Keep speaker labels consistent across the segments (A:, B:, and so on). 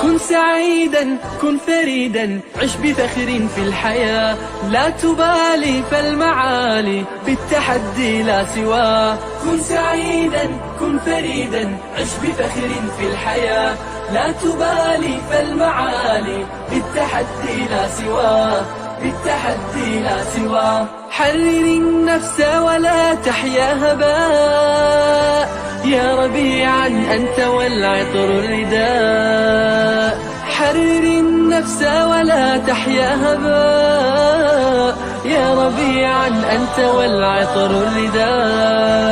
A: كن سعيدا كن فريدا عش بفخر في الحياة لا تبالي فالمعالي بالتحدي لا سواه كن سعيدا كن فريدا عش بفخر في الحياة لا تبالي فالمعالي بالتحدي لا سواه بالتحدي لا سواه حرر النفس ولا تحيا هباء يا ربيعا أنت والعطر الرداء حرر النفس ولا تحيا هباء يا ربيعا أنت والعطر الرداء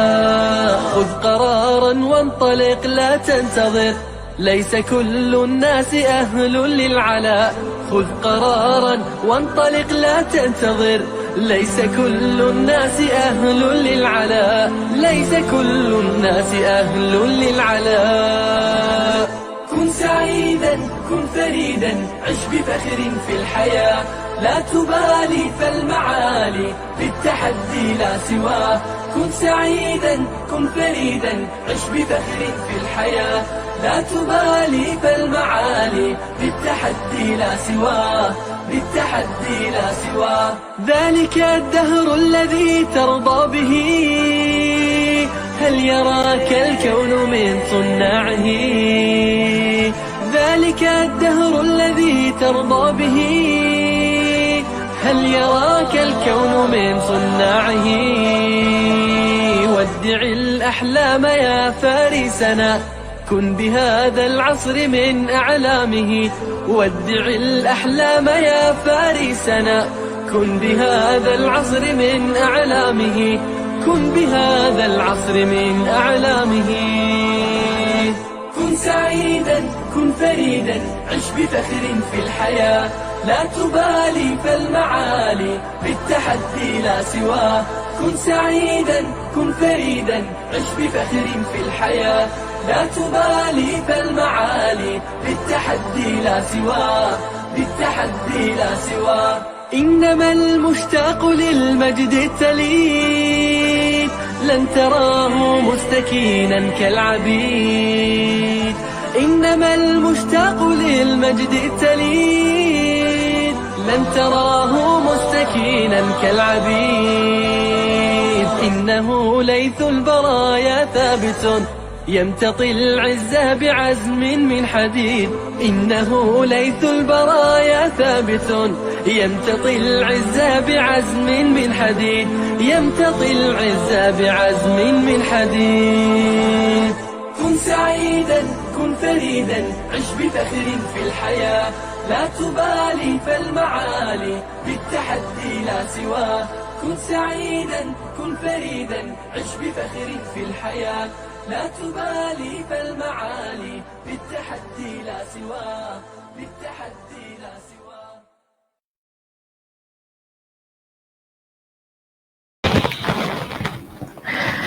A: خذ قرارا وانطلق لا تنتظر ليس كل الناس أهل للعلاء خذ قرارا وانطلق لا تنتظر ليس كل الناس أهل للعلاء ليس كل الناس أهل للعلاء كن سعيدا كن فريدا عش بفخر في الحياة لا تبالي فالمعالي بالتحدي لا سواه كن سعيدا كن فريدا عش بفخر في الحياة لا تبالي فالمعالي بالتحدي لا سواه بالتحدي لا سواه ذلك الدهر الذي ترضى به هل يراك الكون من صناعه ذلك الدهر الذي ترضى به هل يراك الكون من صناعه ودع الأحلام يا فارسنا كن بهذا العصر من أعلامه ودع الأحلام يا فارسنا كن بهذا العصر من أعلامه كن بهذا العصر من أعلامه كن سعيدا كن فريدا عش بفخر في الحياة لا تبالي فالمعالي بالتحدي لا سواه كن سعيدا كن فريدا عش بفخر في الحياة لا تبالي فالمعالي بالتحدي لا سواه بالتحدي لا سواه إنما المشتاق للمجد التليد لن تراه مستكينا كالعبيد إنما المشتاق للمجد التليد لن تراه مستكينا كالعبيد إنه ليث البرايا ثابت يمتطي العزة بعزم من حديد إنه ليث البرايا ثابت يمتطي العزة بعزم من حديد يمتطي العزة بعزم من حديد كن سعيدا كن فريدا عش بفخر في الحياة لا تبالي فالمعالي بالتحدي لا سواه كن سعيدا كن فريدا عش بفخر في الحياة لا تبالي فالمعالي بالتحدي لا سواه بالتحدي لا سواه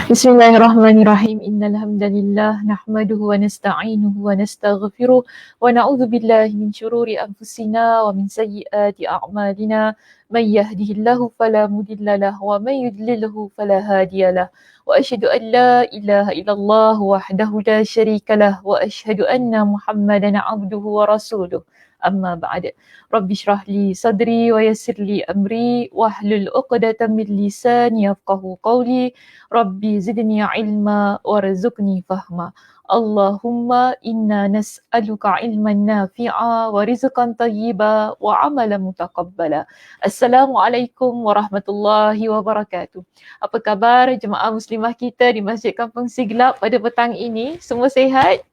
B: Bismillahirrahmanirrahim. Innalhamdalillah nahmaduhu wa nasta'inuhu wa nastaghfiruh wa na'udzu billahi min syururi anfusina wa min sayyiati a'malina. May yahdihillahu fala mudhillalah wa may yudlilhu fala hadiyalah. Wa asyhadu an la ilaha illallah wahdahu la syarikalah wa asyhadu anna Muhammadan 'abduhu wa rasuluh. Amma ba'd. Rabbi shrah li sadri wa yassir li amri wahlul 'uqdatam min lisani yafqahu qawli. Rabbi zidni ilma warzuqni fahma. Allahumma inna nas'aluka ilman nafi'a wa rizqan tayyiba wa amalan mutaqabbala. Assalamualaikum warahmatullahi wabarakatuh. Apa khabar jemaah muslimah kita di Masjid Kampung Siglap pada petang ini? Semua sihat?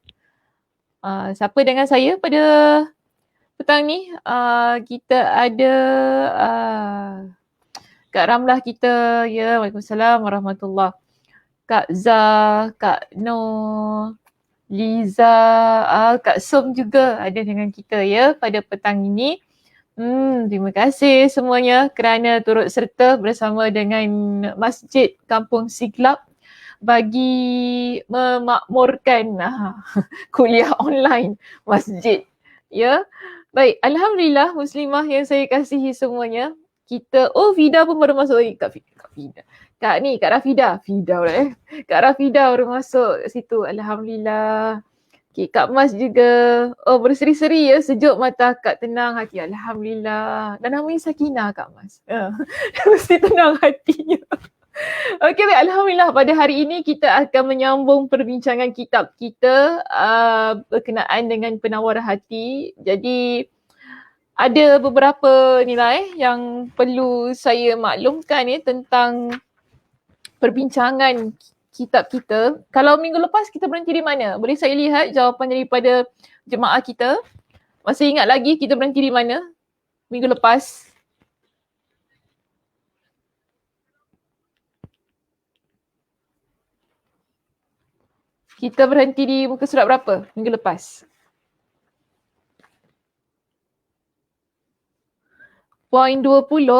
B: Siapa dengan saya pada petang ni? Kita ada Kak Ramlah kita, ya, Waalaikumsalam warahmatullahi. Kak Zah, Kak Noh, Liza, Kak Som juga ada dengan kita ya pada petang ini. Terima kasih semuanya kerana turut serta bersama dengan Masjid Kampung Siglap bagi memakmurkan kuliah online masjid. Ya. Baik, alhamdulillah muslimah yang saya kasihi semuanya. Kita, Vida pun baru masuk. Kak Fida. Kak Rafida. Kak Rafida baru masuk situ. Alhamdulillah. Okay, Kak Mas juga berseri-seri ya, sejuk mata Kak, tenang hati. Alhamdulillah. Dan namanya Sakinah Kak Mas. Mesti tenang hatinya. Okey, baik. Alhamdulillah pada hari ini kita akan menyambung perbincangan kitab kita berkenaan dengan penawar hati. Jadi ada beberapa nilai yang perlu saya maklumkan tentang perbincangan kitab kita. Kalau minggu lepas kita berhenti di mana? Boleh saya lihat jawapan daripada jemaah kita? Masih ingat lagi kita berhenti di mana minggu lepas? Kita berhenti di muka surat berapa minggu lepas? Poin 20.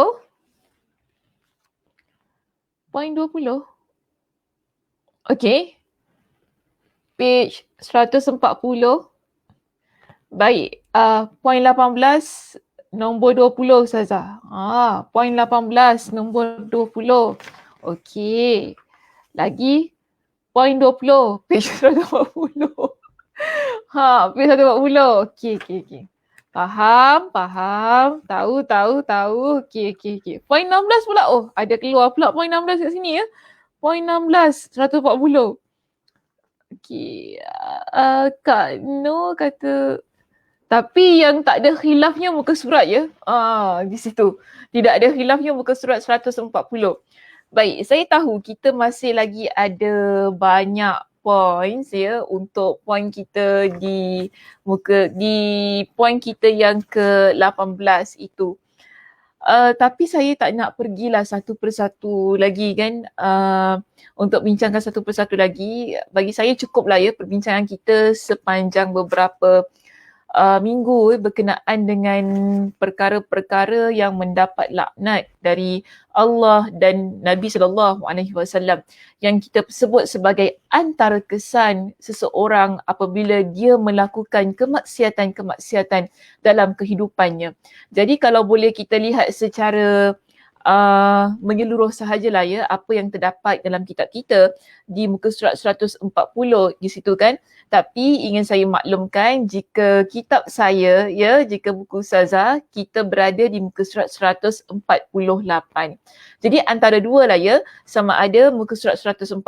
B: Poin 20. Okay. Page 140. Baik. Poin 18 nombor 20 Ustazah. Poin 18 nombor 20. Okey. Lagi poin 20 page 140. Page 140. Okey. Faham. Tahu. Okey. Poin 16 pula. Ada keluar pula poin 16 kat sini ya. Poin 16 140. Okey. Kak No kata tapi yang tak ada khilafnya muka surat ya. Di situ. Tidak ada khilafnya muka surat 140. Baik, saya tahu kita masih lagi ada banyak points ya untuk poin kita di poin kita yang ke-18 itu. Tapi saya tak nak pergilah satu persatu lagi kan untuk bincangkan satu persatu lagi. Bagi saya cukuplah ya perbincangan kita sepanjang beberapa minggu berkenaan dengan perkara-perkara yang mendapat laknat dari Allah dan Nabi SAW yang kita sebut sebagai antara kesan seseorang apabila dia melakukan kemaksiatan dalam kehidupannya. Jadi kalau boleh kita lihat secara menyeluruh sahajalah ya apa yang terdapat dalam kitab kita di muka surat 140 di situ kan. Tapi ingin saya maklumkan jika kitab saya ya, jika buku Ustazah kita berada di muka surat 148. Jadi antara dua lah ya, sama ada muka surat 140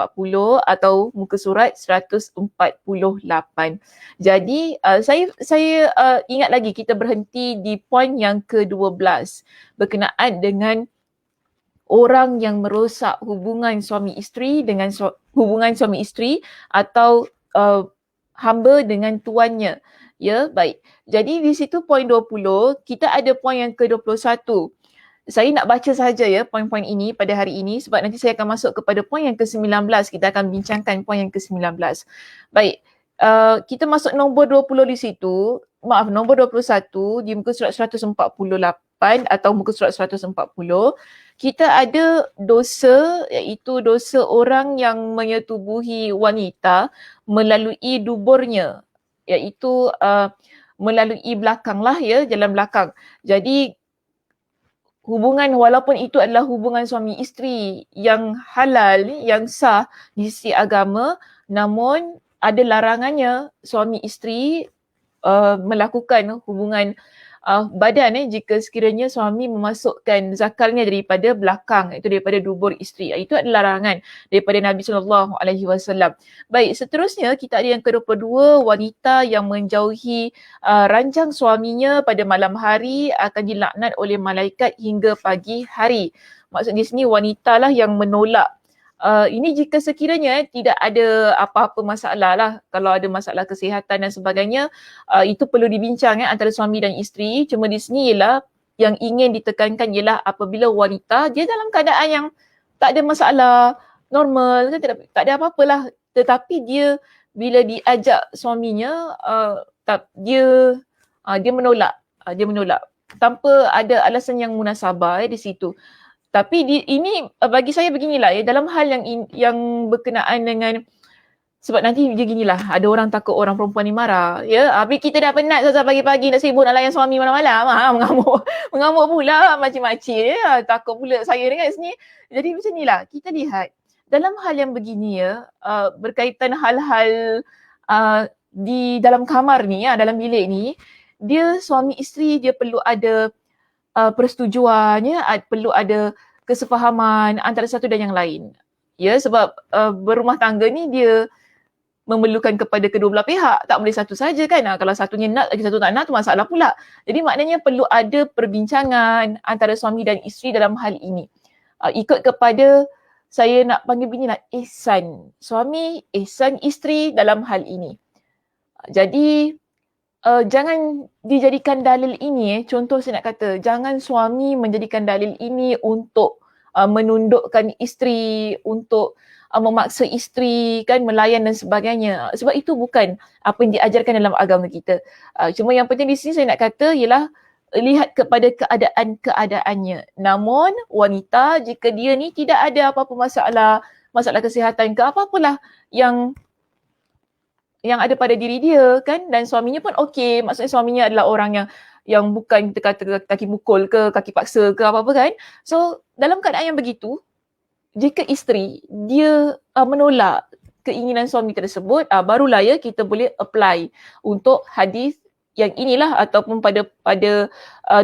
B: atau muka surat 148. Jadi saya ingat lagi kita berhenti di poin yang ke-12 berkenaan dengan orang yang merosak hubungan suami isteri dengan hubungan suami isteri atau hamba dengan tuannya. Ya, baik. Jadi di situ poin 20, kita ada poin yang ke-21. Saya nak baca saja ya poin-poin ini pada hari ini sebab nanti saya akan masuk kepada poin yang ke-19. Kita akan bincangkan poin yang ke-19. Baik. Kita masuk nombor 20 di situ. Nombor 21 di muka surat 148 atau muka surat 140. Kita ada dosa iaitu dosa orang yang menyetubuhi wanita melalui duburnya iaitu melalui belakang lah ya, jalan belakang. Jadi hubungan walaupun itu adalah hubungan suami isteri yang halal, yang sah di sisi agama, namun ada larangannya suami isteri melakukan hubungan badan jika sekiranya suami memasukkan zakarnya daripada belakang, iaitu daripada dubur isteri. Itu adalah larangan daripada Nabi SAW. Baik, seterusnya kita ada yang ke-22, wanita yang menjauhi ranjang suaminya pada malam hari akan dilaknat oleh malaikat hingga pagi hari. Maksud di sini wanita lah yang menolak. Ini jika sekiranya tidak ada apa-apa masalah lah, kalau ada masalah kesihatan dan sebagainya, itu perlu dibincang antara suami dan isteri. Cuma di sini ialah yang ingin ditekankan ialah apabila wanita dia dalam keadaan yang tak ada masalah, normal kan, tak ada apa-apalah, tetapi dia bila diajak suaminya dia menolak, tanpa ada alasan yang munasabah di situ. Tapi ini bagi saya beginilah ya, dalam hal yang berkenaan dengan, sebab nanti dia ginilah, ada orang takut orang perempuan ni marah ya. Habis kita dah penat pagi-pagi nak sibuk nak layan suami malam-malam, mengamuk pula macam-macam ya. Takut pula saya dengan sini. Jadi macam inilah kita lihat dalam hal yang begini ya, berkaitan hal-hal di dalam kamar ni, dalam bilik ni, dia suami isteri dia perlu ada persetujuan, perlu ada kesefahaman antara satu dan yang lain. Ya, sebab berumah tangga ni dia memerlukan kepada kedua belah pihak. Tak boleh satu saja kan. Kalau satunya nak, lagi satu tak nak, tu masalah pula. Jadi maknanya perlu ada perbincangan antara suami dan isteri dalam hal ini. Ikut kepada, saya nak panggil bini lah, ihsan suami, ihsan isteri dalam hal ini. Jadi jangan dijadikan dalil ini, contoh saya nak kata, jangan suami menjadikan dalil ini untuk menundukkan isteri, untuk memaksa isteri kan melayan dan sebagainya. Sebab itu bukan apa yang diajarkan dalam agama kita. Cuma yang penting di sini saya nak kata ialah lihat kepada keadaan-keadaannya. Namun wanita jika dia ni tidak ada apa-apa masalah kesihatan ke apa-apalah yang ada pada diri dia kan, dan suaminya pun okey, maksudnya suaminya adalah orang yang bukan kita kata kaki pukul ke kaki paksa ke apa-apa kan. So dalam keadaan yang begitu, jika isteri dia menolak keinginan suami tersebut, barulah ya kita boleh apply untuk hadis yang inilah ataupun pada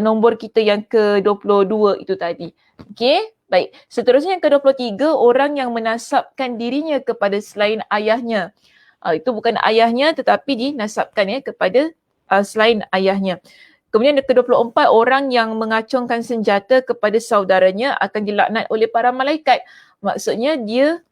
B: nombor kita yang ke-22 itu tadi. Okey, baik. Seterusnya yang ke-23, orang yang menasabkan dirinya kepada selain ayahnya. Itu bukan ayahnya tetapi dinasabkan kepada selain ayahnya. Kemudian yang ke-24, orang yang mengacungkan senjata kepada saudaranya akan dilaknat oleh para malaikat. Maksudnya dia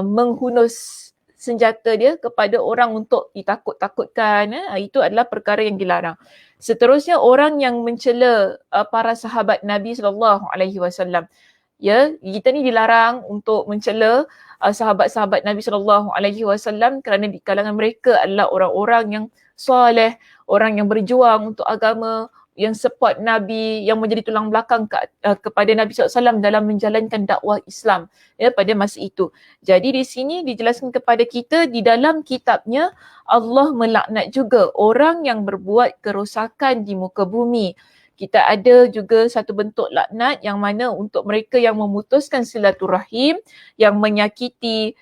B: menghunus senjata dia kepada orang untuk ditakut-takutkan. Itu adalah perkara yang dilarang. Seterusnya, orang yang mencela para sahabat Nabi SAW. Ya, kita ni dilarang untuk mencela sahabat-sahabat Nabi SAW kerana di kalangan mereka adalah orang-orang yang soleh, orang yang berjuang untuk agama, yang support Nabi, yang menjadi tulang belakang kepada Nabi SAW dalam menjalankan dakwah Islam pada masa itu. Jadi di sini dijelaskan kepada kita di dalam kitabnya Allah melaknat juga orang yang berbuat kerosakan di muka bumi. Kita ada juga satu bentuk laknat yang mana untuk mereka yang memutuskan silaturahim, yang menyakiti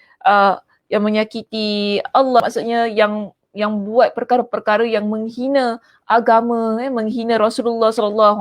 B: Allah, maksudnya yang buat perkara-perkara yang menghina agama, menghina Rasulullah SAW.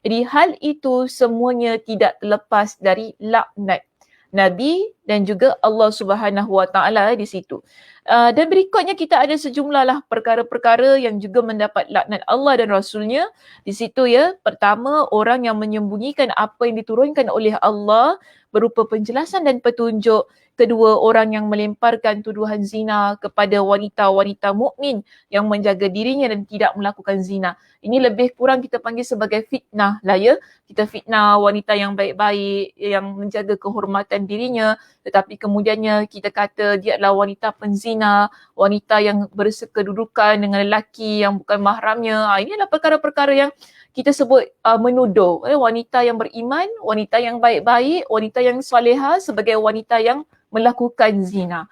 B: Jadi hal itu semuanya tidak terlepas dari laknat Nabi dan juga Allah Subhanahu Wa Taala di situ. Dan berikutnya kita ada sejumlah perkara-perkara yang juga mendapat laknat Allah dan Rasulnya. Di situ ya, pertama, orang yang menyembunyikan apa yang diturunkan oleh Allah berupa penjelasan dan petunjuk. Kedua, orang yang melemparkan tuduhan zina kepada wanita-wanita mukmin yang menjaga dirinya dan tidak melakukan zina. Ini lebih kurang kita panggil sebagai fitnah lah ya. Kita fitnah wanita yang baik-baik, yang menjaga kehormatan dirinya, tetapi kemudiannya kita kata dia adalah wanita penzina, wanita yang bersekedudukan dengan lelaki yang bukan mahramnya. Ini adalah perkara-perkara yang kita sebut menuduh wanita yang beriman, wanita yang baik-baik, wanita yang salehah sebagai wanita yang melakukan zina.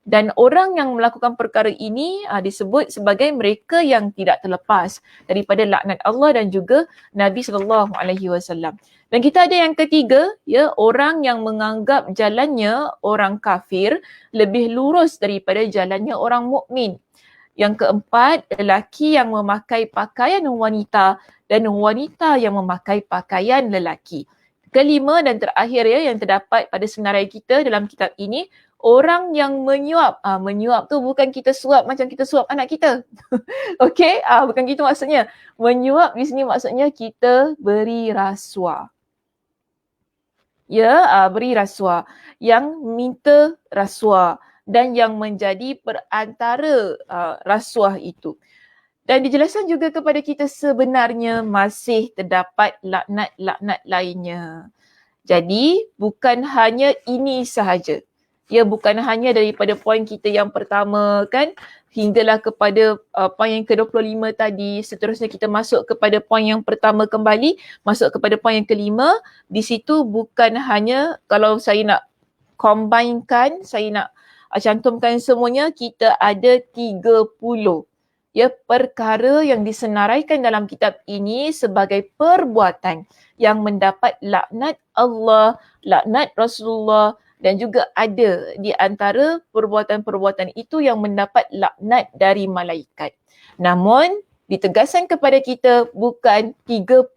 B: Dan orang yang melakukan perkara ini disebut sebagai mereka yang tidak terlepas daripada laknat Allah dan juga Nabi SAW. Dan kita ada yang ketiga, ya, orang yang menganggap jalannya orang kafir lebih lurus daripada jalannya orang mukmin. Yang keempat, lelaki yang memakai pakaian wanita dan wanita yang memakai pakaian lelaki. Kelima dan terakhir ya yang terdapat pada senarai kita dalam kitab ini, orang yang menyuap. Menyuap tu bukan kita suap macam kita suap anak kita. Okey, bukan gitu maksudnya. Menyuap di sini maksudnya kita beri rasuah. Ya, beri rasuah. Yang minta rasuah dan yang menjadi perantara rasuah itu. Dan dijelaskan juga kepada kita sebenarnya masih terdapat laknat-laknat lainnya. Jadi bukan hanya ini sahaja. Ya, bukan hanya daripada poin kita yang pertama kan, hinggalah kepada poin yang ke-25 tadi. Seterusnya kita masuk kepada poin yang pertama kembali, masuk kepada poin yang kelima. Di situ bukan hanya, kalau saya nak combinekan, saya nak cantumkan semuanya, kita ada 30 ya perkara yang disenaraikan dalam kitab ini sebagai perbuatan yang mendapat laknat Allah, laknat Rasulullah dan juga ada di antara perbuatan-perbuatan itu yang mendapat laknat dari malaikat. Namun ditegaskan kepada kita bukan 30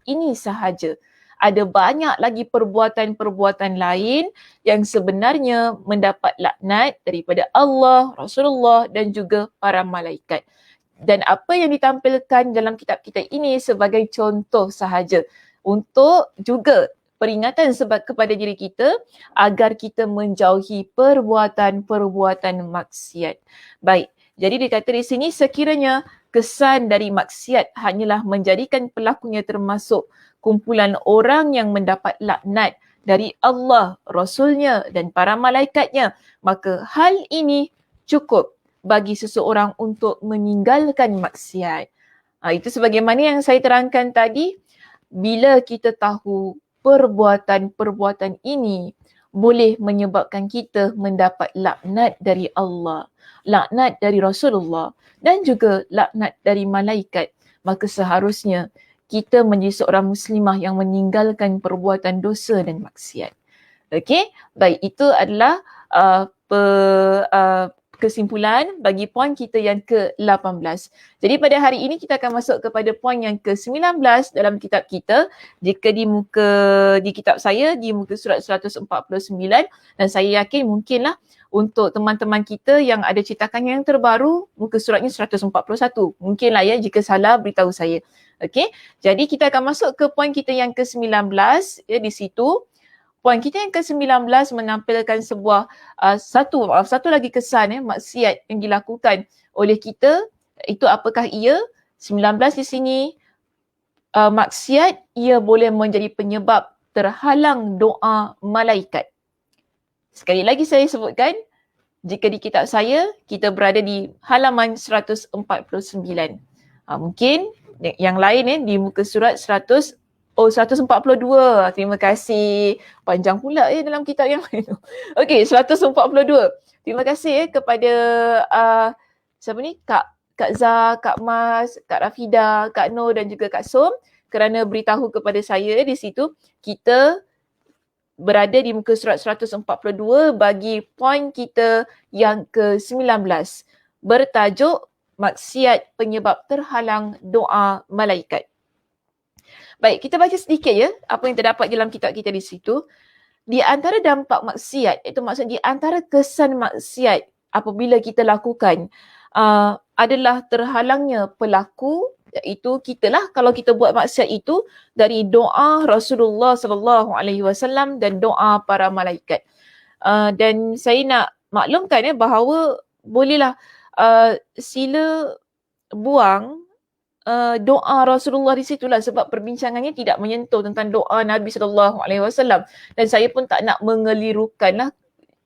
B: ini sahaja. Ada banyak lagi perbuatan-perbuatan lain yang sebenarnya mendapat laknat daripada Allah, Rasulullah dan juga para malaikat. Dan apa yang ditampilkan dalam kitab kita ini sebagai contoh sahaja untuk juga peringatan kepada diri kita agar kita menjauhi perbuatan-perbuatan maksiat. Baik, jadi dikata di sini sekiranya kesan dari maksiat hanyalah menjadikan pelakunya termasuk kumpulan orang yang mendapat laknat dari Allah, Rasulnya dan para malaikatnya, maka hal ini cukup bagi seseorang untuk meninggalkan maksiat. Itu sebagaimana yang saya terangkan tadi, bila kita tahu perbuatan-perbuatan ini boleh menyebabkan kita mendapat laknat dari Allah, laknat dari Rasulullah dan juga laknat dari malaikat, maka seharusnya kita menjadi seorang muslimah yang meninggalkan perbuatan dosa dan maksiat. Okey, baik, itu adalah kesimpulan bagi poin kita yang ke-18. Jadi pada hari ini kita akan masuk kepada poin yang ke-19 dalam kitab kita. Jika di kitab saya di muka surat 149, dan saya yakin mungkinlah untuk teman-teman kita yang ada cetakan yang terbaru, muka suratnya 141. Mungkinlah ya, jika salah beritahu saya. Okey, jadi kita akan masuk ke poin kita yang ke-19 ya. Di situ poin kita yang ke-19 menampilkan sebuah satu lagi kesan maksiat yang dilakukan oleh kita. Itu apakah ia? 19 di sini, maksiat ia boleh menjadi penyebab terhalang doa malaikat. Sekali lagi saya sebutkan, jika di kitab saya kita berada di halaman 149. Mungkin yang lain di muka surat 142. Terima kasih. Panjang pula dalam kitab yang lain. Okey, 142. Terima kasih kepada siapa ni? Kak Zah, Kak Mas, Kak Rafida, Kak Nur dan juga Kak Som kerana beritahu kepada saya di situ kita berada di muka surat 142 bagi poin kita yang ke-19 bertajuk maksiat penyebab terhalang doa malaikat. Baik, kita baca sedikit apa yang terdapat dalam kitab kita di situ. Di antara dampak maksiat, itu maksud di antara kesan maksiat apabila kita lakukan adalah terhalangnya pelaku, iaitu kita lah kalau kita buat maksiat itu dari doa Rasulullah SAW dan doa para malaikat. Dan saya nak maklumkan bahawa bolehlah sila buang doa Rasulullah di situlah, sebab perbincangannya tidak menyentuh tentang doa Nabi SAW dan saya pun tak nak mengelirukanlah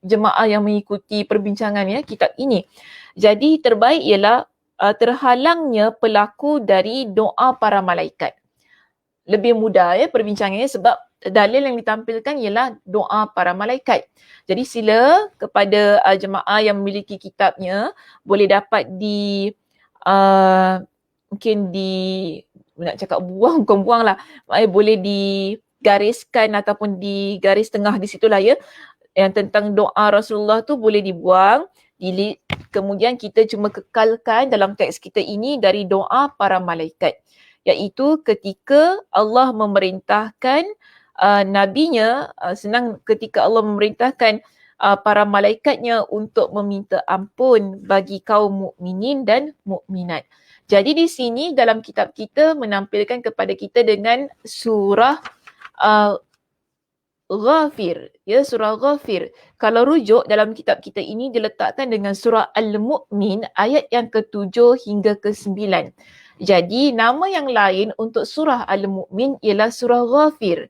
B: jemaah yang mengikuti perbincangan kitab ini. Jadi terbaik ialah terhalangnya pelaku dari doa para malaikat. Lebih mudah perbincangannya sebab dalil yang ditampilkan ialah doa para malaikat. Jadi sila kepada jemaah yang memiliki kitabnya boleh dapat di mungkin di, nak cakap buang, bukan buang lah, boleh digariskan ataupun di garis tengah di situlah yang tentang doa Rasulullah tu boleh dibuang, delete, kemudian kita cuma kekalkan dalam teks kita ini dari doa para malaikat, iaitu ketika Allah memerintahkan nabinya, senang ketika Allah memerintahkan para malaikatnya untuk meminta ampun bagi kaum mukminin dan mukminat. Jadi di sini dalam kitab kita menampilkan kepada kita dengan surah Ghafir, surah Ghafir. Kalau rujuk dalam kitab kita ini diletakkan dengan surah Al-Mu'min ayat yang ke-7 hingga ke-9. Jadi nama yang lain untuk surah Al-Mu'min ialah surah Ghafir.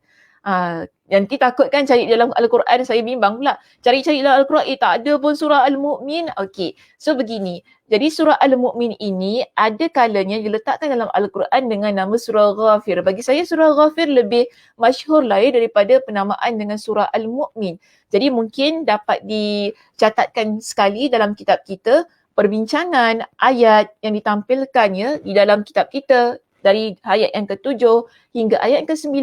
B: Nanti takutkan cari dalam Al-Quran, saya bimbang pula. Cari-cari dalam Al-Quran, tak ada pun surah Al-Mu'min. Okey, so begini. Jadi surah Al-Mu'min ini ada kalanya diletakkan dalam Al-Quran dengan nama surah Ghafir. Bagi saya surah Ghafir lebih masyhur daripada penamaan dengan surah Al-Mu'min. Jadi mungkin dapat dicatatkan sekali dalam kitab kita perbincangan ayat yang ditampilkannya di dalam kitab kita dari ayat yang ke-7 hingga ayat yang ke-9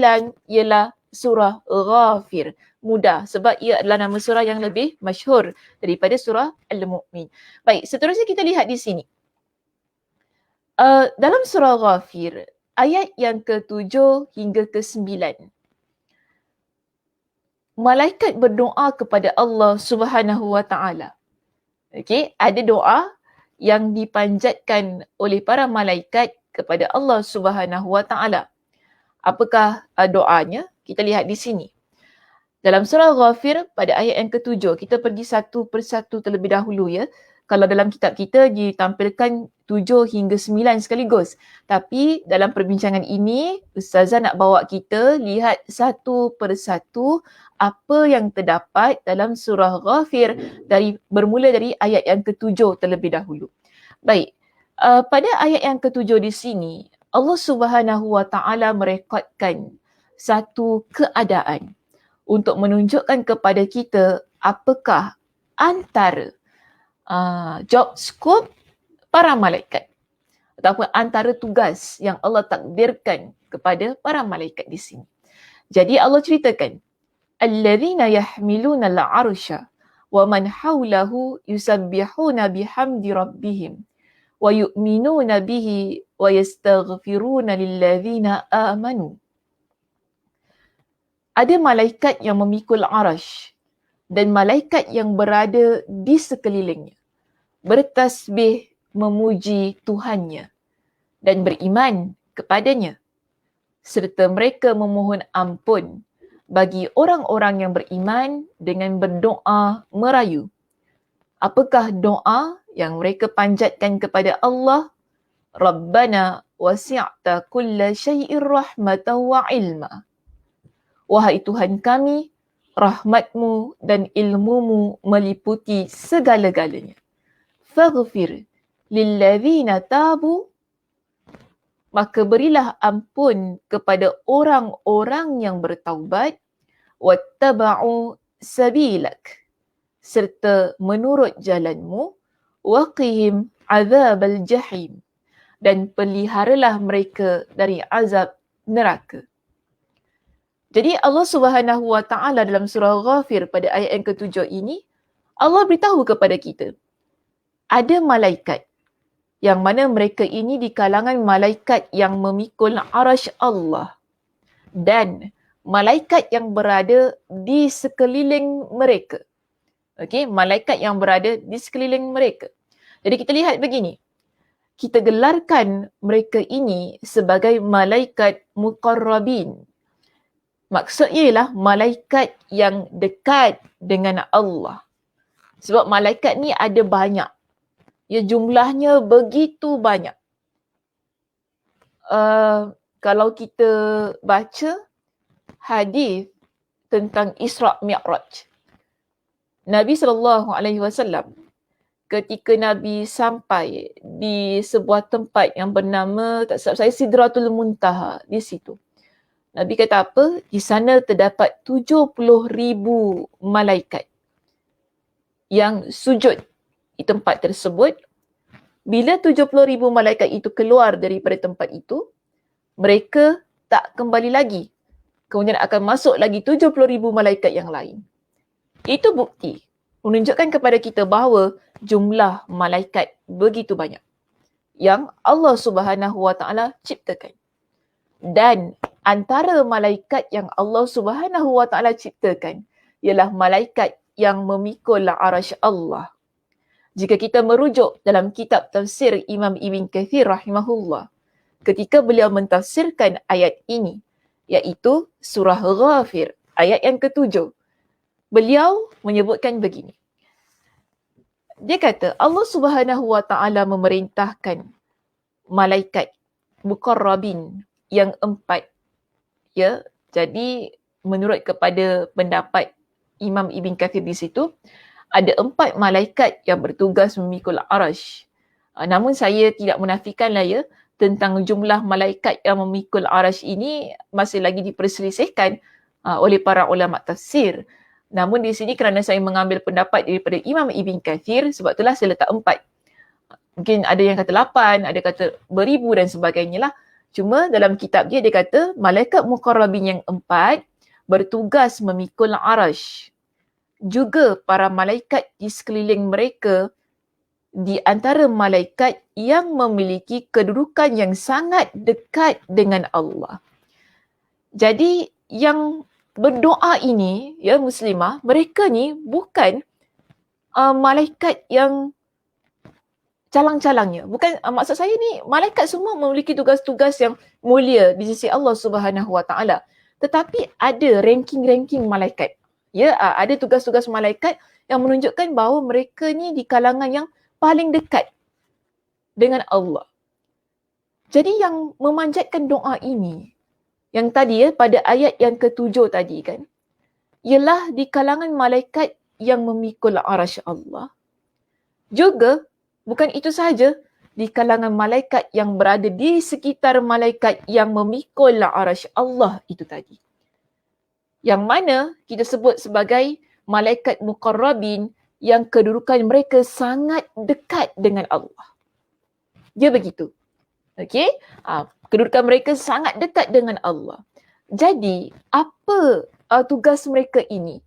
B: ialah surah Ghafir. Mudah sebab ia adalah nama surah yang lebih masyhur daripada surah Al-Mu'min. Baik, seterusnya kita lihat di sini. Dalam surah Ghafir, ayat yang ke-7 hingga ke-9. Malaikat berdoa kepada Allah Subhanahu wa taala. Okey, ada doa yang dipanjatkan oleh para malaikat kepada Allah Subhanahu wa taala. Apakah doanya? Kita lihat di sini. Dalam surah Ghafir pada ayat yang ke-7, kita pergi satu persatu terlebih dahulu ya. Kalau dalam kitab kita ditampilkan 7 hingga 9 sekaligus. Tapi dalam perbincangan ini, Ustazah nak bawa kita lihat satu persatu apa yang terdapat dalam surah Ghafir bermula dari ayat yang ke-7 terlebih dahulu. Baik, pada ayat yang ke-7 di sini, Allah Subhanahu wa taala merekodkan satu keadaan untuk menunjukkan kepada kita apakah antara job scope para malaikat ataupun antara tugas yang Allah takdirkan kepada para malaikat di sini. Jadi Allah ceritakan, alladzina yahmiluna al-'arsya wa man hawlahu yusabbihuna bihamdi rabbihim wa yu'minuna bihi wa yastaghfiruna lilladzina amanu. Ada malaikat yang memikul arash dan malaikat yang berada di sekelilingnya bertasbih memuji Tuhannya dan beriman kepadanya serta mereka memohon ampun bagi orang-orang yang beriman dengan berdoa merayu. Apakah doa yang mereka panjatkan kepada Allah? Rabbana wasi'ta kulla syai'ir rahmatan wa ilma. Wahai Tuhan kami, rahmatmu dan ilmumu meliputi segala-galanya. Faghfir lilladzina tabu, maka berilah ampun kepada orang-orang yang bertaubat, wattaba'u sabilak, serta menurut jalanmu, waqihim azabal jahim, dan peliharalah mereka dari azab neraka. Jadi Allah Subhanahu wa taala dalam surah Ghafir pada ayat yang ke-7 ini, Allah beritahu kepada kita, ada malaikat yang mana mereka ini di kalangan malaikat yang memikul arash Allah dan malaikat yang berada di sekeliling mereka. Okey, malaikat yang berada di sekeliling mereka. Jadi kita lihat begini, kita gelarkan mereka ini sebagai malaikat muqarrabin. Maksudnya ialah malaikat yang dekat dengan Allah. Sebab malaikat ni ada banyak. Ya, jumlahnya begitu banyak. Kalau kita baca hadis tentang Isra' Mi'raj, Nabi SAW ketika Nabi sampai di sebuah tempat yang bernama, tak silap saya, Sidratul Muntaha, di situ. Nabi kata apa? Di sana terdapat 70,000 malaikat yang sujud di tempat tersebut. Bila 70,000 malaikat itu keluar daripada tempat itu, mereka tak kembali lagi. Kemudian akan masuk lagi 70,000 malaikat yang lain. Itu bukti menunjukkan kepada kita bahawa jumlah malaikat begitu banyak yang Allah Subhanahu wa taala ciptakan. Dan antara malaikat yang Allah Subhanahu wa taala ciptakan ialah malaikat yang memikul arash Allah. Jika kita merujuk dalam kitab tafsir Imam Ibn Kathir rahimahullah, ketika beliau mentafsirkan ayat ini, iaitu surah Ghafir, ayat yang ke-7, beliau menyebutkan begini. Dia kata Allah Subhanahu wa taala memerintahkan malaikat muqarrabin yang 4. Ya, jadi menurut kepada pendapat Imam Ibn Kathir di situ, ada 4 malaikat yang bertugas memikul arash. Namun saya tidak menafikanlah ya, tentang jumlah malaikat yang memikul arash ini masih lagi diperselisihkan oleh para ulama tafsir. Namun di sini kerana saya mengambil pendapat daripada Imam Ibn Kathir, sebab itulah saya letak 4. Mungkin ada yang kata 8, ada kata beribu dan sebagainya lah. Cuma dalam kitab dia kata malaikat muqarrabin yang 4 bertugas memikul arash. Juga para malaikat di sekeliling mereka di antara malaikat yang memiliki kedudukan yang sangat dekat dengan Allah. Jadi yang berdoa ini, ya muslimah, mereka ni bukan malaikat yang calang-calangnya. Bukan, maksud saya ni malaikat semua memiliki tugas-tugas yang mulia di sisi Allah Subhanahu Wa Taala. Tetapi ada ranking-ranking malaikat. Ya, ada tugas-tugas malaikat yang menunjukkan bahawa mereka ni di kalangan yang paling dekat dengan Allah. Jadi yang memanjatkan doa ini, yang tadi pada ayat yang ke-7 tadi kan, ialah di kalangan malaikat yang memikul arasy Allah. Juga bukan itu sahaja, di kalangan malaikat yang berada di sekitar malaikat yang memikul arasy Allah itu tadi. Yang mana kita sebut sebagai malaikat muqarrabin yang kedudukan mereka sangat dekat dengan Allah. Dia begitu. Okey? Kedudukan mereka sangat dekat dengan Allah. Jadi, apa tugas mereka ini?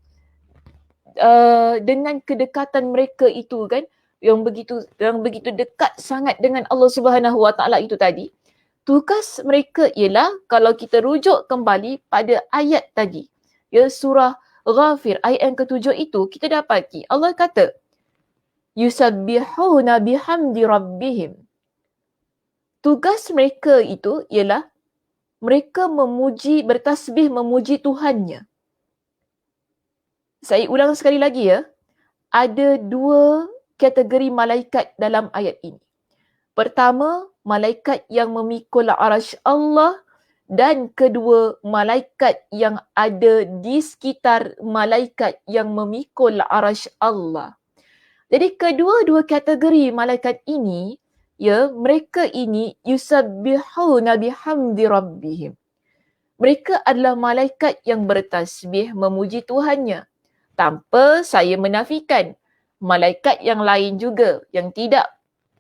B: Dengan kedekatan mereka itu kan, yang begitu dekat sangat dengan Allah Subhanahu Wa Taala itu tadi, tugas mereka ialah kalau kita rujuk kembali pada ayat tadi, ya surah Ghafir ayat yang ke-7 itu, kita dapati Allah kata yusabbihuna bihamdi rabbihim. Tugas mereka itu ialah mereka memuji, bertasbih memuji Tuhannya. Saya ulang sekali lagi ya. Ada dua kategori malaikat dalam ayat ini. Pertama, malaikat yang memikul arasy Allah, dan kedua, malaikat yang ada di sekitar malaikat yang memikul arasy Allah. Jadi kedua-dua kategori malaikat ini, ya, mereka ini yusabbihuna bihamdi rabbihim. Mereka adalah malaikat yang bertasbih memuji Tuhannya. Tanpa saya menafikan malaikat yang lain juga yang tidak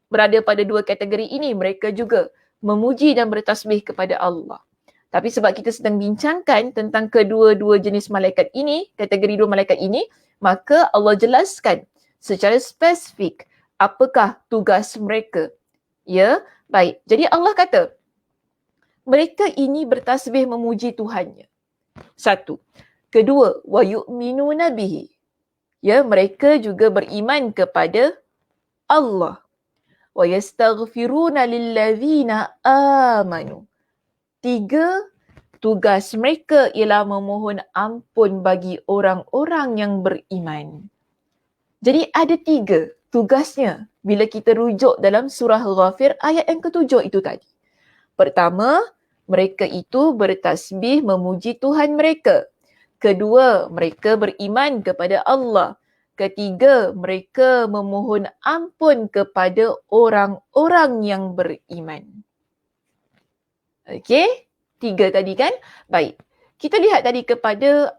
B: berada pada dua kategori ini, mereka juga memuji dan bertasbih kepada Allah. Tapi sebab kita sedang bincangkan tentang kedua-dua jenis malaikat ini, kategori dua malaikat ini, maka Allah jelaskan secara spesifik apakah tugas mereka. Ya, baik. Jadi Allah kata, mereka ini bertasbih memuji Tuhannya. Satu. Kedua, wa yu'minuna bihi. Ya, mereka juga beriman kepada Allah. Wa yastaghfiruna lillazina amanu. Tiga, tugas mereka ialah memohon ampun bagi orang-orang yang beriman. Jadi ada tiga tugasnya bila kita rujuk dalam surah Ghafir ayat yang ke-7 itu tadi. Pertama, mereka itu bertasbih memuji Tuhan mereka. Kedua, mereka beriman kepada Allah. Ketiga, mereka memohon ampun kepada orang-orang yang beriman. Okey, tiga tadi kan? Baik, kita lihat tadi kepada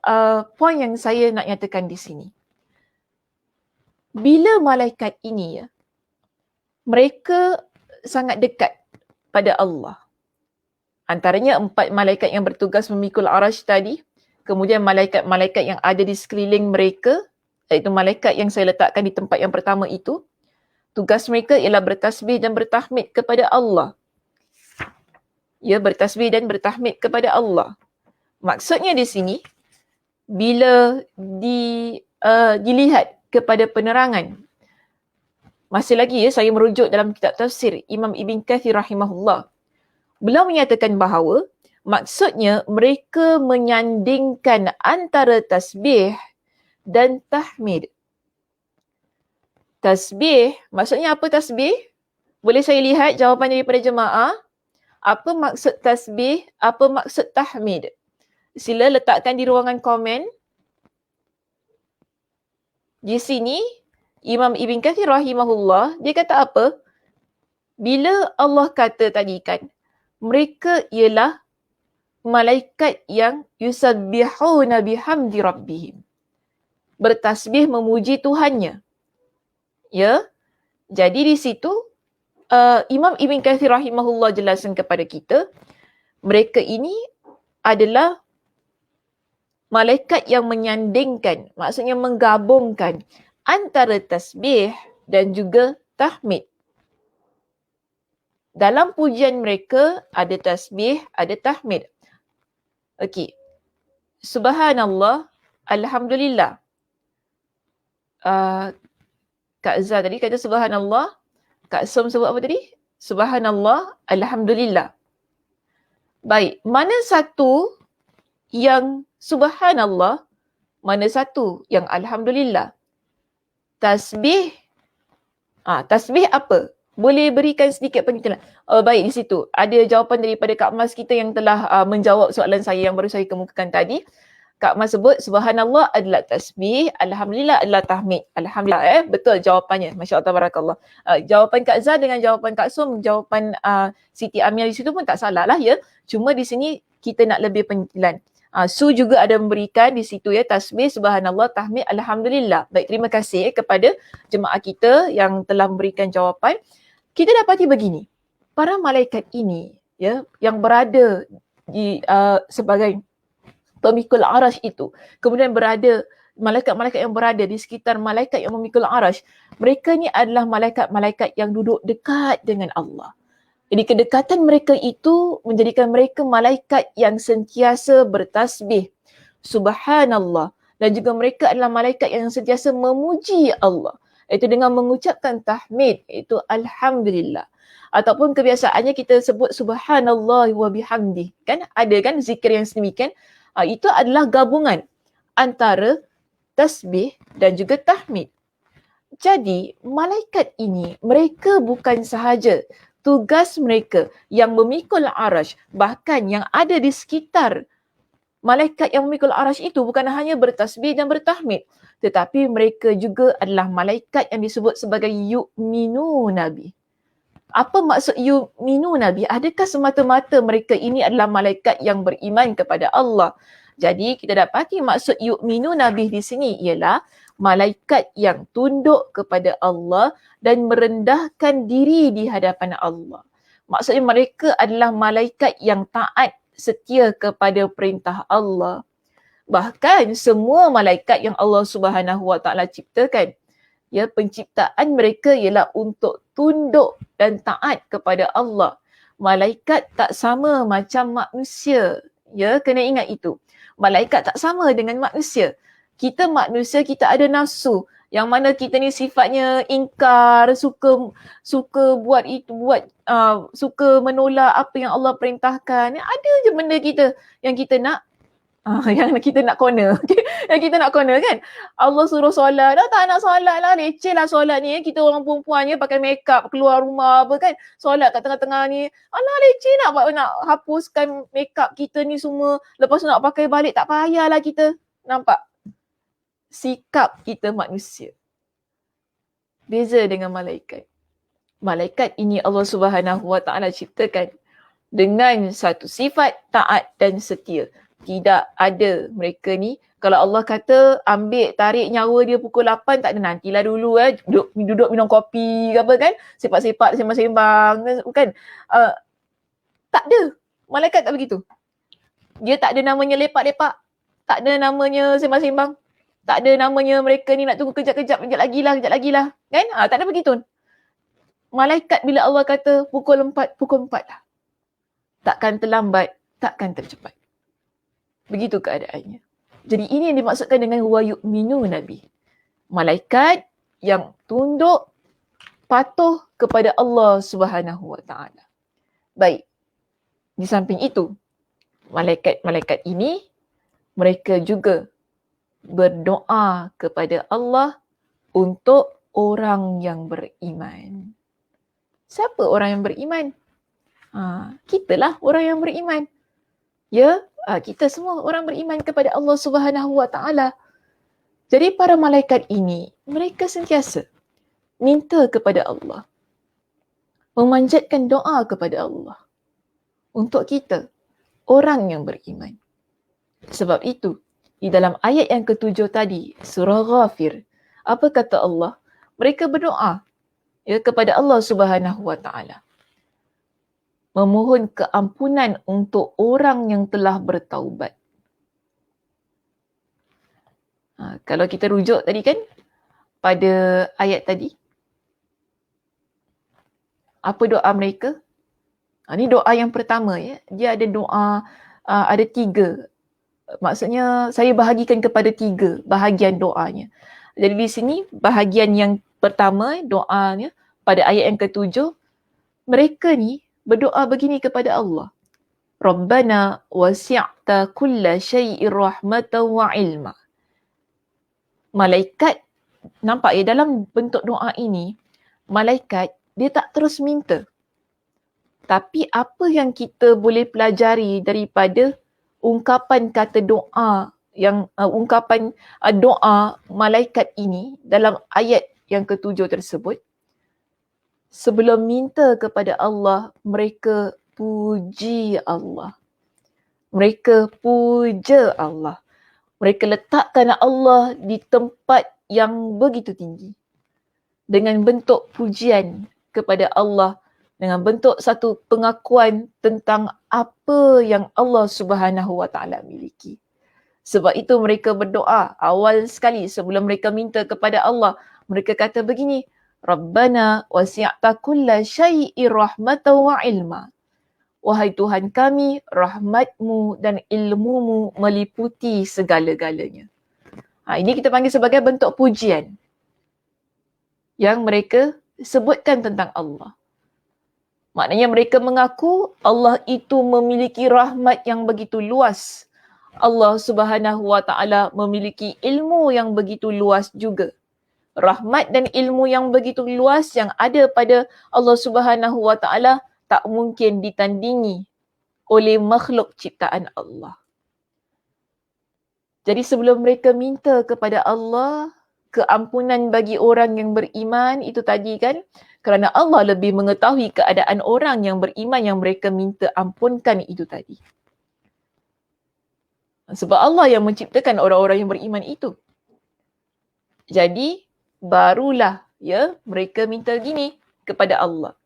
B: poin yang saya nak nyatakan di sini. Bila malaikat ini, ya, mereka sangat dekat pada Allah. Antaranya 4 malaikat yang bertugas memikul arasy tadi, kemudian malaikat-malaikat yang ada di sekeliling mereka, iaitu malaikat yang saya letakkan di tempat yang pertama itu, tugas mereka ialah bertasbih dan bertahmid kepada Allah. Ya, bertasbih dan bertahmid kepada Allah. Maksudnya di sini, bila dilihat kepada penerangan, masih lagi ya, saya merujuk dalam kitab tafsir Imam Ibn Kathir rahimahullah. Beliau menyatakan bahawa maksudnya mereka menyandingkan antara tasbih dan tahmid. Tasbih, maksudnya apa tasbih? Boleh saya lihat jawapan daripada jemaah? Apa maksud tasbih? Apa maksud tahmid? Sila letakkan di ruangan komen. Di sini, Imam Ibn Kathir rahimahullah, dia kata apa? Bila Allah kata tadi kan, mereka ialah malaikat yang yusabbihuna bihamdi rabbihim. Bertasbih memuji Tuhannya. Ya. Jadi di situ Imam Ibn Kathir rahimahullah jelaskan kepada kita, mereka ini adalah malaikat yang menyandingkan, maksudnya menggabungkan antara tasbih dan juga tahmid. Dalam pujian mereka ada tasbih, ada tahmid. Okey. Subhanallah, alhamdulillah. Kak Zah tadi kata subhanallah. Kak Som sebut apa tadi? Subhanallah, alhamdulillah. Baik, mana satu yang subhanallah, mana satu yang alhamdulillah? Tasbih, tasbih apa? Boleh berikan sedikit penjelasan. Baik, di situ ada jawapan daripada Kak Mas kita yang telah menjawab soalan saya yang baru saya kemukakan tadi. Kak Mas sebut subhanallah adalah tasbih, alhamdulillah adalah tahmid. Alhamdulillah, betul jawapannya. Masya-Allah tabarakallah. Jawapan Kak Zah dengan jawapan Kak Som, jawapan Siti Amia di situ pun tak salah lah ya. Cuma di sini kita nak lebih penjelasan. Su juga ada memberikan di situ ya, tasbih, subhanallah, tahmid, alhamdulillah. Baik, terima kasih kepada jemaah kita yang telah memberikan jawapan. Kita dapati begini, para malaikat ini ya yang berada di sebagai pemikul arash itu, kemudian berada malaikat-malaikat yang berada di sekitar malaikat yang memikul arash, mereka ni adalah malaikat-malaikat yang duduk dekat dengan Allah. Jadi kedekatan mereka itu menjadikan mereka malaikat yang sentiasa bertasbih, subhanallah, dan juga mereka adalah malaikat yang sentiasa memuji Allah, iaitu dengan mengucapkan tahmid, iaitu alhamdulillah. Ataupun kebiasaannya kita sebut subhanallah wa bihamdi, kan ada kan zikir yang sedemikian. Itu adalah gabungan antara tasbih dan juga tahmid. Jadi malaikat ini mereka bukan sahaja tugas mereka yang memikul arash, bahkan yang ada di sekitar malaikat yang memikul arash itu bukan hanya bertasbih dan bertahmid, tetapi mereka juga adalah malaikat yang disebut sebagai yu'minu nabi. Apa maksud yu'minu nabi? Adakah semata-mata mereka ini adalah malaikat yang beriman kepada Allah? Jadi kita dapati maksud yu'minu nabi di sini ialah malaikat yang tunduk kepada Allah dan merendahkan diri di hadapan Allah. Maksudnya mereka adalah malaikat yang taat setia kepada perintah Allah. Bahkan semua malaikat yang Allah Subhanahu Wa Taala ciptakan, ya, penciptaan mereka ialah untuk tunduk dan taat kepada Allah. Malaikat tak sama macam manusia. Ya, kena ingat itu. Malaikat tak sama dengan manusia. Kita manusia, kita ada nafsu. Yang mana kita ni sifatnya ingkar, suka buat itu, suka menolak apa yang Allah perintahkan. Ada je benda kita yang kita nak yang kita nak corner. Yang kita nak corner kan. Allah suruh solat, dah tak nak solat lah. Leceh lah solat ni. Kita orang perempuan ni pakai makeup keluar rumah apa kan. Solat kat tengah-tengah ni. Alah leceh nak hapuskan makeup kita ni semua. Lepas tu nak pakai balik, tak payahlah kita. Nampak? Sikap kita manusia. Beza dengan malaikat. Malaikat ini Allah Subhanahu Wa Taala ciptakan dengan satu sifat taat dan setia. Tidak ada mereka ni, kalau Allah kata ambil tarik nyawa dia pukul 8, tak ada, nantilah dulu duduk minum kopi ke apa kan, sepak-sepak sembang-sembang kan. Tak ada. Malaikat tak begitu. Dia tak ada namanya lepak-lepak, tak ada namanya sembang-sembang, tak ada namanya mereka ni nak tunggu kejap-kejap, kejap lagi lah kan. Tak ada begitu. Malaikat bila Allah kata pukul 4 lah. Takkan terlambat, takkan tercepat. Begitu keadaannya. Jadi ini yang dimaksudkan dengan wa yu'minu nabi. Malaikat yang tunduk, patuh kepada Allah Subhanahu Wa Taala. Baik. Di samping itu, malaikat-malaikat ini mereka juga berdoa kepada Allah untuk orang yang beriman. Siapa orang yang beriman? Kitalah orang yang beriman. Ya, kita semua orang beriman kepada Allah Subhanahu Wa Taala. Jadi para malaikat ini, mereka sentiasa minta kepada Allah, memanjatkan doa kepada Allah untuk kita, orang yang beriman. Sebab itu, di dalam ayat yang ke-7 tadi, surah Ghafir, apa kata Allah? Mereka berdoa ya kepada Allah Subhanahu Wa Taala, memohon keampunan untuk orang yang telah bertaubat. Kalau kita rujuk tadi kan pada ayat tadi, apa doa mereka? Ini doa yang pertama ya. Dia ada doa, ada 3. Maksudnya saya bahagikan kepada 3 bahagian doanya. Jadi di sini bahagian yang pertama doanya pada ayat yang ke-7, mereka ni berdoa begini kepada Allah. Rabbana wasi'ta kulla syai'in rahmatan wa ilma. Malaikat, nampak ya dalam bentuk doa ini, malaikat dia tak terus minta. Tapi apa yang kita boleh pelajari daripada ungkapan kata doa yang ungkapan doa malaikat ini dalam ayat yang ke-7 tersebut, sebelum minta kepada Allah, mereka puji Allah. Mereka puja Allah. Mereka letakkan Allah di tempat yang begitu tinggi. Dengan bentuk pujian kepada Allah, dengan bentuk satu pengakuan tentang apa yang Allah Subhanahu Wa Taala miliki. Sebab itu mereka berdoa awal sekali sebelum mereka minta kepada Allah. Mereka kata begini, Rabbana wasi'ta kulla syai'in rahmatan wa ilma. Wahai Tuhan kami, rahmatmu dan ilmumu meliputi segala-galanya. Ini kita panggil sebagai bentuk pujian yang mereka sebutkan tentang Allah. Maknanya mereka mengaku Allah itu memiliki rahmat yang begitu luas. Allah Subhanahu Wa Taala memiliki ilmu yang begitu luas juga. Rahmat dan ilmu yang begitu luas yang ada pada Allah Subhanahu Wa Taala tak mungkin ditandingi oleh makhluk ciptaan Allah. Jadi sebelum mereka minta kepada Allah keampunan bagi orang yang beriman, itu tadi kan, kerana Allah lebih mengetahui keadaan orang yang beriman yang mereka minta ampunkan itu tadi. Sebab Allah yang menciptakan orang-orang yang beriman itu. Jadi barulah ya mereka minta gini kepada Allah.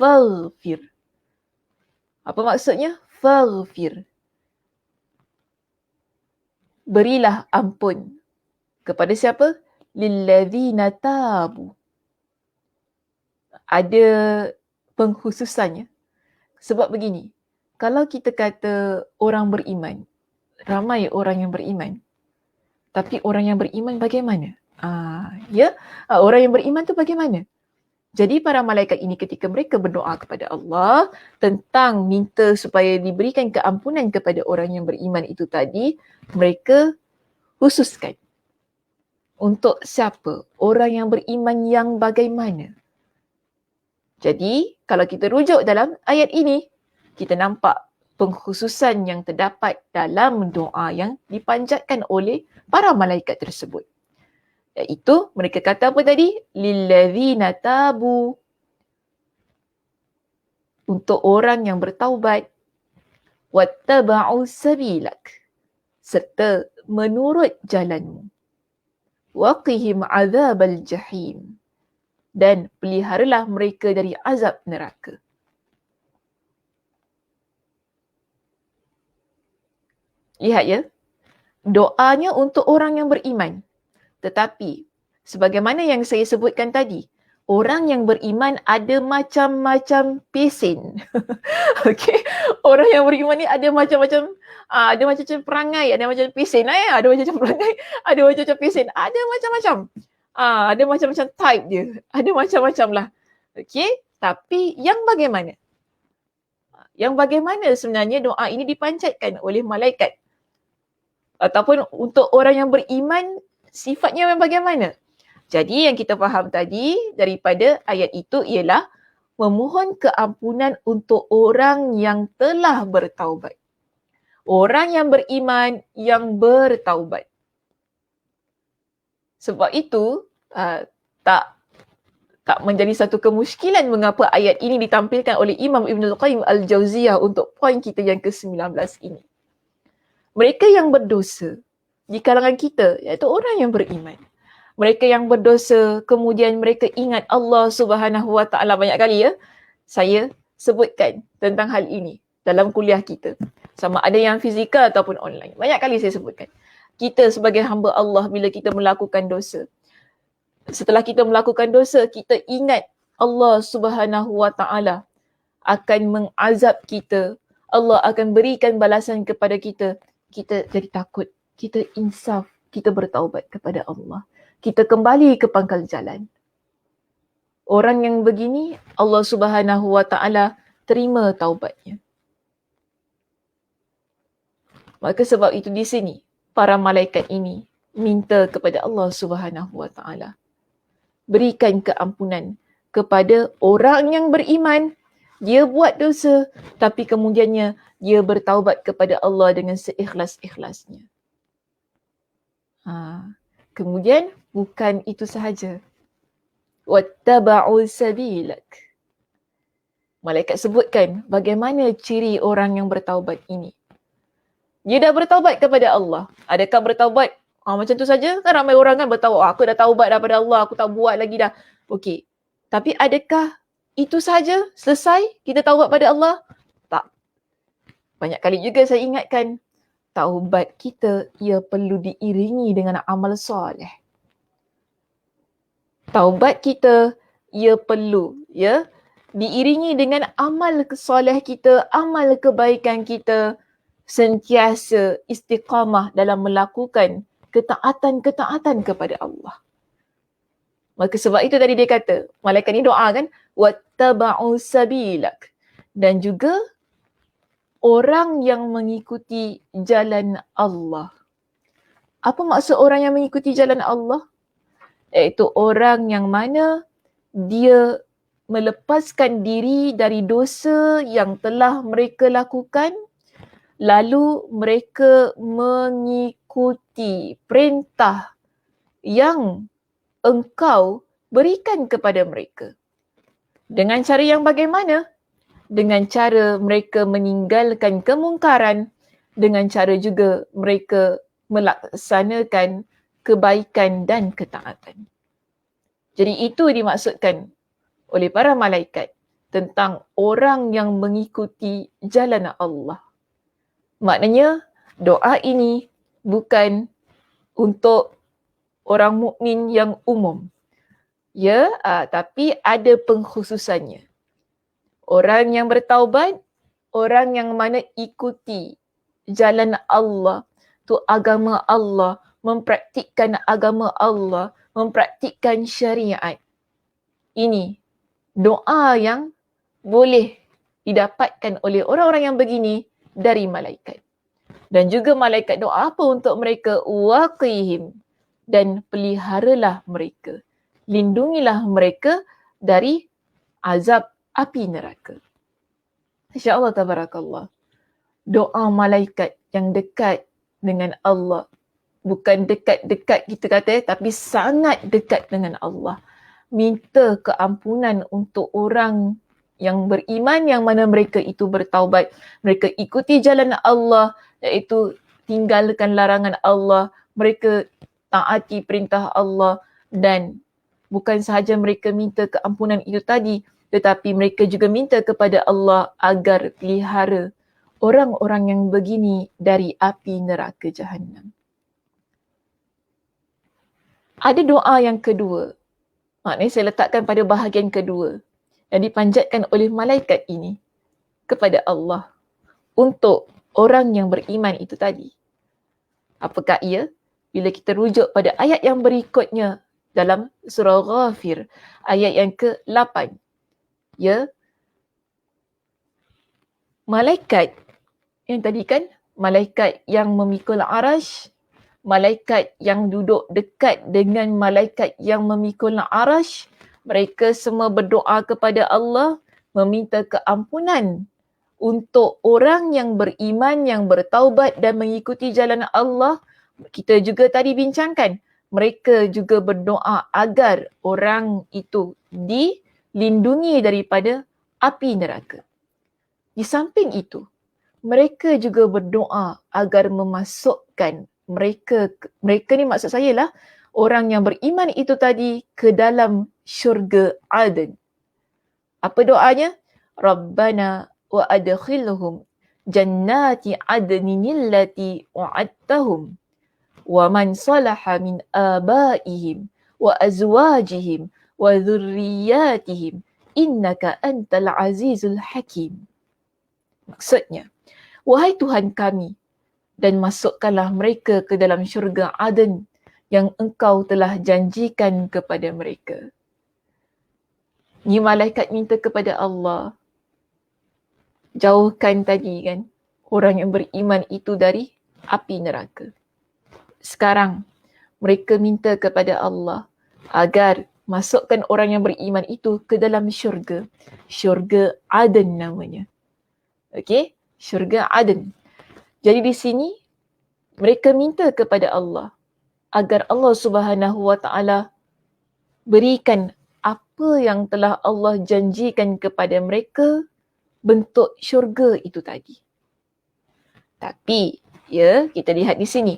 B: Faghfir. Apa maksudnya? Faghfir. Berilah ampun. Kepada siapa? Lilladzina tabu. Ada pengkhususannya. Sebab begini, kalau kita kata orang beriman, ramai orang yang beriman. Tapi orang yang beriman bagaimana? Orang yang beriman tu bagaimana? Jadi para malaikat ini ketika mereka berdoa kepada Allah tentang minta supaya diberikan keampunan kepada orang yang beriman itu tadi, mereka khususkan. Untuk siapa? Orang yang beriman yang bagaimana? Jadi kalau kita rujuk dalam ayat ini, kita nampak pengkhususan yang terdapat dalam doa yang dipanjatkan oleh para malaikat tersebut. Iaitu mereka kata apa tadi? Lilladzina tabu. Untuk orang yang bertaubat. Wattaba'u sabilak. Serta menurut jalanmu. Waqihim azabal jahim. Dan peliharalah mereka dari azab neraka. Lihat ya. Doanya untuk orang yang beriman. Tetapi, sebagaimana yang saya sebutkan tadi, orang yang beriman ada macam-macam pesen. Okey, orang yang beriman ni ada macam-macam perangai, ada macam pesen, ada macam perangai, ada macam pesen, ada macam-macam. Ada macam-macam type dia, ada macam-macam lah. Okey, tapi yang bagaimana? Yang bagaimana sebenarnya doa ini dipanjatkan oleh malaikat? Ataupun untuk orang yang beriman, sifatnya memang bagaimana? Jadi yang kita faham tadi daripada ayat itu ialah memohon keampunan untuk orang yang telah bertaubat. Orang yang beriman yang bertaubat. Sebab itu tak menjadi satu kemusykilan mengapa ayat ini ditampilkan oleh Imam Ibn Al-Qayyim Al-Jauziyah untuk poin kita yang ke-19 ini. Mereka yang berdosa di kalangan kita, iaitu orang yang beriman. Mereka yang berdosa, kemudian mereka ingat Allah Subhanahu Wa Taala. Banyak kali ya, saya sebutkan tentang hal ini dalam kuliah kita. Sama ada yang fizikal ataupun online. Banyak kali saya sebutkan. kita sebagai hamba Allah bila kita melakukan dosa. Setelah kita melakukan dosa, kita ingat Allah Subhanahu Wa Taala akan mengazab kita. Allah akan berikan balasan kepada kita. Kita jadi takut. Kita insaf. Kita bertaubat kepada Allah. Kita kembali ke pangkal jalan. Orang yang begini, Allah Subhanahu Wa Taala terima taubatnya. Maka sebab itu di sini, para malaikat ini minta kepada Allah Subhanahu Wa Taala. Berikan keampunan kepada orang yang beriman. Dia buat dosa, tapi kemudiannya dia bertaubat kepada Allah dengan seikhlas-ikhlasnya. Kemudian bukan itu sahaja. Wattaba'u sabilak. Malaikat sebutkan bagaimana ciri orang yang bertaubat ini. Dia dah bertaubat kepada Allah. Adakah bertaubat macam tu saja? Kan ramai orang kan bertaubat. Aku dah taubat daripada Allah, aku tak buat lagi dah. Okey. Tapi adakah itu saja? Selesai kita taubat pada Allah? Tak. Banyak kali juga saya ingatkan, taubat kita ia perlu diiringi dengan amal soleh. Taubat kita ia perlu diiringi dengan amal soleh kita, amal kebaikan kita, sentiasa istiqamah dalam melakukan ketaatan-ketaatan kepada Allah. Maka sebab itu tadi dia kata, malaikat ni doa kan, wattaba'u sabilak. Dan juga orang yang mengikuti jalan Allah. Apa maksud orang yang mengikuti jalan Allah? Iaitu orang yang mana dia melepaskan diri dari dosa yang telah mereka lakukan, lalu mereka mengikuti perintah yang engkau berikan kepada mereka. Dengan cara yang bagaimana? Dengan cara mereka meninggalkan kemungkaran, dengan cara juga mereka melaksanakan kebaikan dan ketaatan. Jadi itu dimaksudkan oleh para malaikat tentang orang yang mengikuti jalan Allah. Maknanya doa ini bukan untuk orang mukmin yang umum. Tapi ada pengkhususannya. Orang yang bertaubat, orang yang mana ikuti jalan Allah, tu agama Allah, mempraktikkan agama Allah, mempraktikkan syariat. Ini doa yang boleh didapatkan oleh orang-orang yang begini dari malaikat. Dan juga malaikat doa apa untuk mereka? Waqihim. Dan peliharalah mereka. Lindungilah mereka dari azab api neraka. InsyaAllah tabarakallah. Doa malaikat yang dekat dengan Allah. Bukan dekat-dekat kita kata, tapi sangat dekat dengan Allah. Minta keampunan untuk orang yang beriman yang mana mereka itu bertaubat. Mereka ikuti jalan Allah, iaitu tinggalkan larangan Allah. Mereka taati perintah Allah, dan bukan sahaja mereka minta keampunan itu tadi, tetapi mereka juga minta kepada Allah agar pelihara orang-orang yang begini dari api neraka Jahannam. Ada doa yang kedua. Maknanya saya letakkan pada bahagian kedua yang dipanjatkan oleh malaikat ini kepada Allah untuk orang yang beriman itu tadi. Apakah ia? Bila kita rujuk pada ayat yang berikutnya dalam surah Ghafir, ayat yang ke-8. Malaikat yang tadi kan, malaikat yang memikul arash, malaikat yang duduk dekat dengan malaikat yang memikul arash, mereka semua berdoa kepada Allah, meminta keampunan untuk orang yang beriman, yang bertaubat dan mengikuti jalan Allah. Kita juga tadi bincangkan, mereka juga berdoa agar orang itu dilindungi daripada api neraka. Di samping itu, mereka juga berdoa agar memasukkan mereka ni maksud saya lah, orang yang beriman itu tadi ke dalam syurga Aden. Apa doanya? Rabbana wa adkhilhum jannati adnin allati wa'adtahum wa man salaha min abaihim wa azwajihim wa dhurriyyatihim innaka antal azizul hakim. Maksudnya, wahai Tuhan kami, dan masukkanlah mereka ke dalam syurga Aden yang engkau telah janjikan kepada mereka. Ni malaikat minta kepada Allah, jauhkan tadi kan orang yang beriman itu dari api neraka. Sekarang mereka minta kepada Allah agar masukkan orang yang beriman itu ke dalam syurga. Syurga Aden namanya. Okey, syurga Aden. Jadi di sini mereka minta kepada Allah agar Allah Subhanahu Wa Taala berikan apa yang telah Allah janjikan kepada mereka bentuk syurga itu tadi. Tapi ya, kita lihat di sini.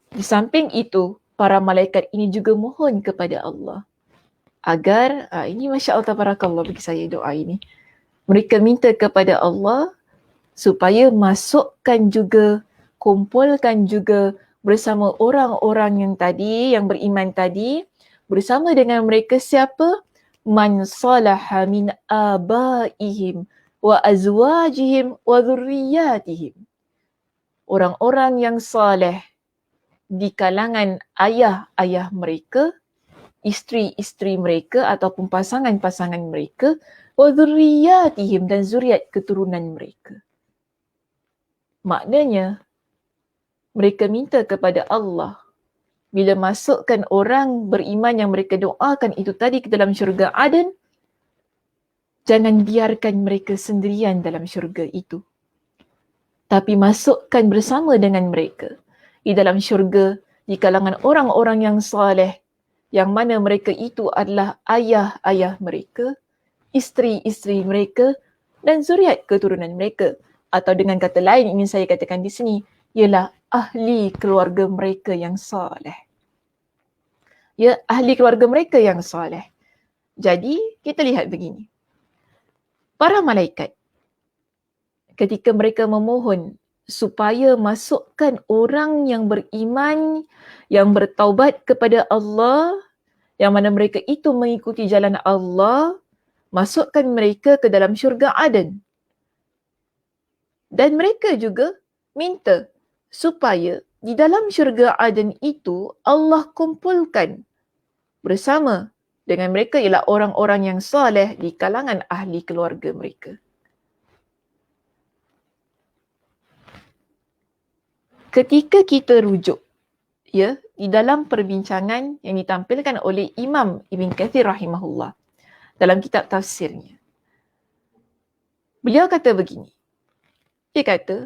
B: Di samping itu, para malaikat ini juga mohon kepada Allah agar, ini Masya Allah tabarakallah bagi saya doa ini. Mereka minta kepada Allah supaya masukkan juga, kumpulkan juga bersama orang-orang yang tadi, yang beriman tadi, bersama dengan mereka siapa? Man salaha min abaihim wa azwajihim wa dhurriyyatihim. Orang-orang yang saleh di kalangan ayah-ayah mereka, isteri-isteri mereka ataupun pasangan-pasangan mereka, wa dhurriyyatihim, dan zuriat keturunan mereka. Maknanya, mereka minta kepada Allah bila masukkan orang beriman yang mereka doakan itu tadi ke dalam syurga Aden, jangan biarkan mereka sendirian dalam syurga itu. Tapi masukkan bersama dengan mereka di dalam syurga di kalangan orang-orang yang saleh, yang mana mereka itu adalah ayah-ayah mereka, isteri-isteri mereka dan zuriat keturunan mereka. Atau dengan kata lain ingin saya katakan di sini, ialah ahli keluarga mereka yang saleh. Ya, ahli keluarga mereka yang saleh. Jadi, kita lihat begini. Para malaikat, ketika mereka memohon supaya masukkan orang yang beriman, yang bertaubat kepada Allah, yang mana mereka itu mengikuti jalan Allah, masukkan mereka ke dalam syurga Aden. Dan mereka juga minta supaya di dalam syurga Aden itu Allah kumpulkan bersama dengan mereka ialah orang-orang yang soleh di kalangan ahli keluarga mereka. Ketika kita rujuk ya di dalam perbincangan yang ditampilkan oleh Imam Ibn Kathir rahimahullah dalam kitab tafsirnya, beliau kata begini. Dia kata,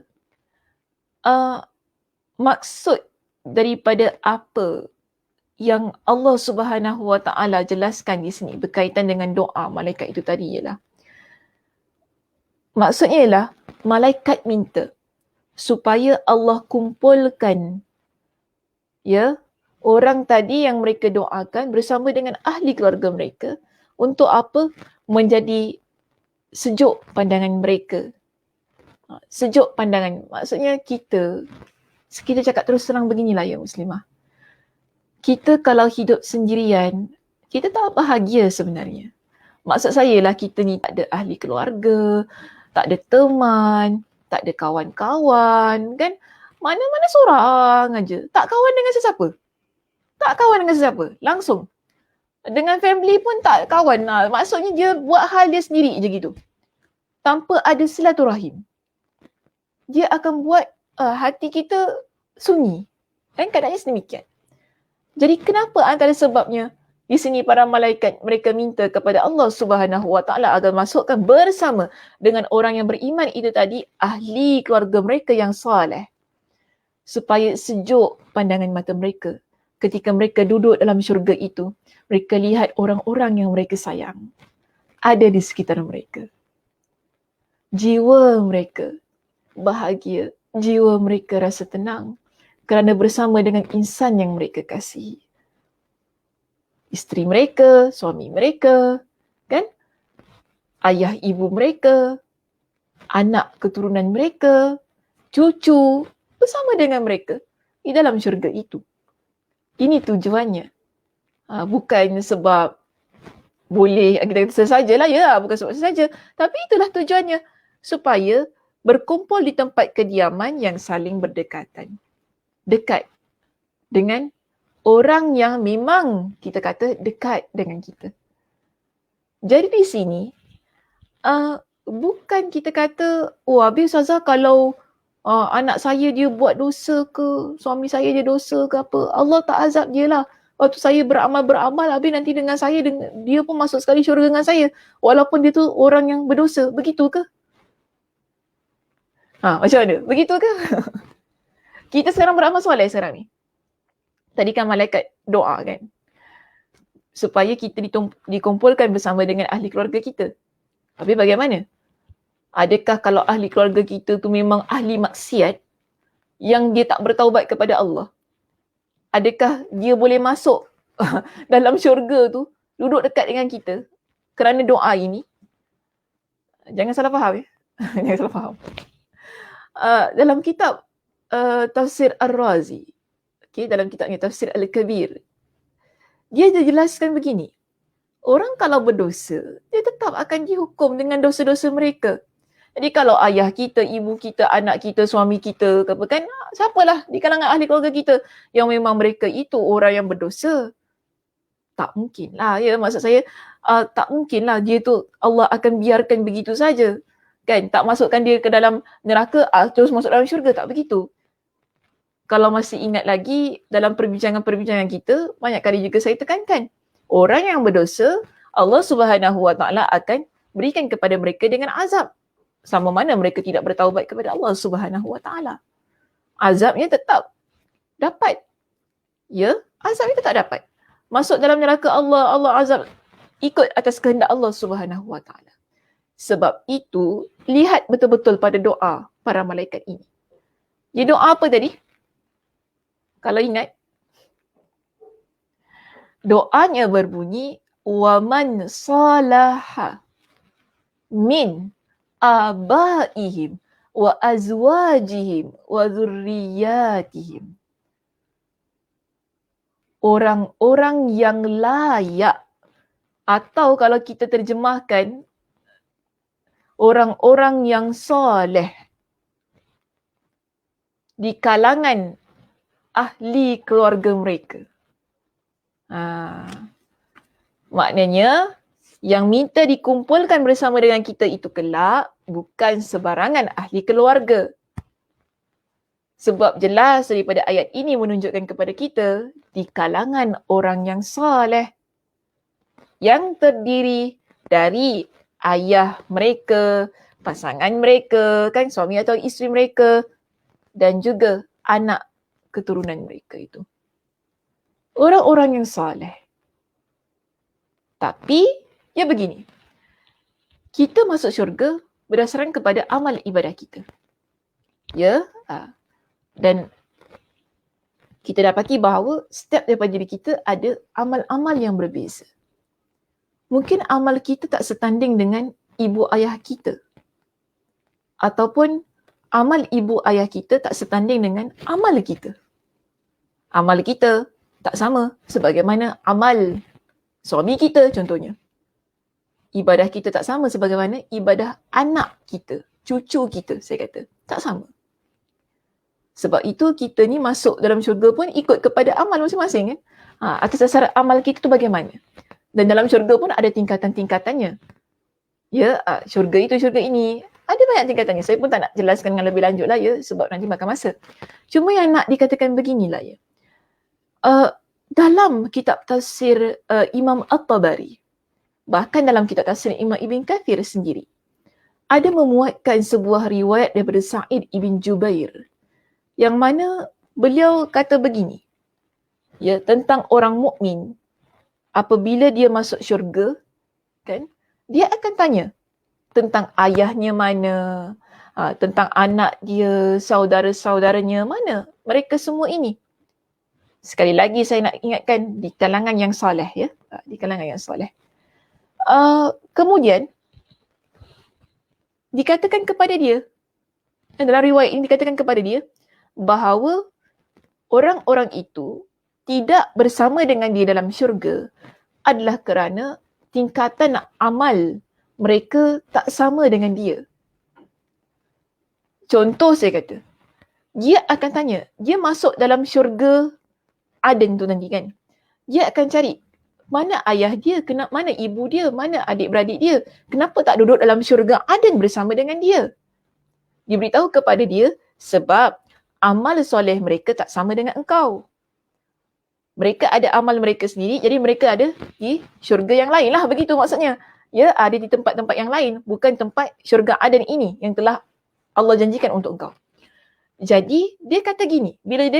B: maksud daripada apa yang Allah Subhanahu Wa Taala jelaskan di sini berkaitan dengan doa malaikat itu tadi ialah, maksudnya ialah malaikat minta supaya Allah kumpulkan ya orang tadi yang mereka doakan bersama dengan ahli keluarga mereka untuk apa? Menjadi sejuk pandangan mereka. Sejuk pandangan. Maksudnya kita cakap terus terang beginilah ya Muslimah. Kita kalau hidup sendirian, kita tak bahagia sebenarnya. Maksud saya lah kita ni tak ada ahli keluarga, tak ada teman, tak ada kawan-kawan kan. Mana-mana seorang aja. Tak kawan dengan sesiapa. Tak kawan dengan sesiapa. Langsung. Dengan family pun tak kawan. Maksudnya dia buat hal dia sendiri je gitu. Tanpa ada silaturahim. Dia akan buat hati kita sunyi. Kan keadaannya sedemikian. Jadi kenapa antara sebabnya di sini para malaikat mereka minta kepada Allah Subhanahu Wa Taala agar masukkan bersama dengan orang yang beriman itu tadi ahli keluarga mereka yang soleh. Supaya sejuk pandangan mata mereka ketika mereka duduk dalam syurga itu. Mereka lihat orang-orang yang mereka sayang ada di sekitar mereka. Jiwa mereka bahagia, jiwa mereka rasa tenang kerana bersama dengan insan yang mereka kasihi. Isteri mereka, suami mereka, kan? Ayah ibu mereka, anak keturunan mereka, cucu bersama dengan mereka. di dalam syurga itu. Ini tujuannya. Bukan sebab boleh kita kata sesajalah, ya, bukan sebab sesaja. Tapi itulah tujuannya, supaya berkumpul di tempat kediaman yang saling berdekatan. Dekat dengan orang yang memang kita kata dekat dengan kita. Jadi di sini, bukan kita kata, habis Ustazah kalau anak saya dia buat dosa ke, suami saya dia dosa ke apa, Allah tak azab dia lah. Waktu saya beramal, habis nanti dengan saya, dia pun masuk sekali syurga dengan saya. Walaupun dia tu orang yang berdosa. Begitu ke? Macam mana? Begitu ke? Kita sekarang beramal soleh sekarang ni. Tadi kan malaikat doa kan, supaya kita dikumpulkan bersama dengan ahli keluarga kita. Tapi bagaimana? Adakah kalau ahli keluarga kita tu memang ahli maksiat yang dia tak bertaubat kepada Allah? Adakah dia boleh masuk dalam syurga tu, duduk dekat dengan kita kerana doa ini? Jangan salah faham ya. Jangan salah faham. Dalam kitab Tafsir Ar-Razi, dalam kitabnya Tafsir Al-Kabir, dia jelaskan begini. Orang kalau berdosa, dia tetap akan dihukum dengan dosa-dosa mereka. Jadi kalau ayah kita, ibu kita, anak kita, suami kita, kan, siapalah di kalangan ahli keluarga kita yang memang mereka itu orang yang berdosa, tak mungkin lah, ya, maksud saya, tak mungkin lah dia tu Allah akan biarkan begitu saja. Kan, tak masukkan dia ke dalam neraka, terus masuk dalam syurga, tak begitu. Kalau masih ingat lagi dalam perbincangan-perbincangan kita, banyak kali juga saya tekankan, orang yang berdosa, Allah Subhanahu Wa Taala akan berikan kepada mereka dengan azab. Sama mana mereka tidak bertaubat kepada Allah Subhanahu Wa Taala. Azabnya tetap dapat. Ya, azabnya tetap dapat. Masuk dalam neraka Allah, Allah azab ikut atas kehendak Allah Subhanahu Wa Taala. Sebab itu, lihat betul-betul pada doa para malaikat ini. Dia doa apa tadi? Kalau ingat, doanya berbunyi, وَمَنْ صَلَحَ مِنْ آبَائِهِمْ وَأَزْوَاجِهِمْ وَذُرِّيَّاتِهِمْ. Orang-orang yang layak, atau kalau kita terjemahkan, orang-orang yang soleh di kalangan ahli keluarga mereka. Maknanya, yang minta dikumpulkan bersama dengan kita itu kelak bukan sebarangan ahli keluarga. Sebab jelas daripada ayat ini menunjukkan kepada kita di kalangan orang yang soleh, yang terdiri dari ayah mereka, pasangan mereka, kan, suami atau isteri mereka, dan juga anak keturunan mereka itu. Orang-orang yang soleh. Tapi, ya begini. Kita masuk syurga berdasarkan kepada amal ibadah kita. Ya, dan kita dapati bahawa setiap daripada diri kita ada amal-amal yang berbeza. Mungkin amal kita tak setanding dengan ibu ayah kita. Ataupun amal ibu ayah kita tak setanding dengan amal kita. Amal kita tak sama sebagaimana amal suami kita contohnya. Ibadah kita tak sama sebagaimana ibadah anak kita, cucu kita, saya kata. Tak sama. Sebab itu kita ni masuk dalam syurga pun ikut kepada amal masing-masing kan. Atas dasar amal kita tu bagaimana. Dan dalam syurga pun ada tingkatan-tingkatannya. Ya, syurga itu, syurga ini. Ada banyak tingkatannya. Saya pun tak nak jelaskan dengan lebih lanjut lah ya, sebab nanti makan masa. Cuma yang nak dikatakan beginilah ya. Dalam kitab tafsir Imam At-Tabari, bahkan dalam kitab tafsir Imam Ibn Kathir sendiri, ada memuatkan sebuah riwayat daripada Sa'id Ibn Jubair, yang mana beliau kata begini, ya, tentang orang mukmin apabila dia masuk syurga, kan, dia akan tanya tentang ayahnya mana, tentang anak dia, saudara-saudaranya mana, mereka semua ini. Sekali lagi saya nak ingatkan, di kalangan yang soleh ya, di kalangan yang soleh. Kemudian dikatakan kepada dia, dalam riwayat ini dikatakan kepada dia bahawa orang-orang itu tidak bersama dengan dia dalam syurga adalah kerana tingkatan amal mereka tak sama dengan dia. Contoh saya kata, dia akan tanya, dia masuk dalam syurga Aden tu nanti kan. Dia akan cari mana ayah dia, mana ibu dia, mana adik-beradik dia. Kenapa tak duduk dalam syurga Aden bersama dengan dia? Diberitahu kepada dia sebab amal soleh mereka tak sama dengan engkau. Mereka ada amal mereka sendiri, jadi mereka ada di syurga yang lain lah, begitu maksudnya. Ya, ada di tempat-tempat yang lain, bukan tempat syurga Aden ini yang telah Allah janjikan untuk engkau. Jadi, dia kata gini, bila dia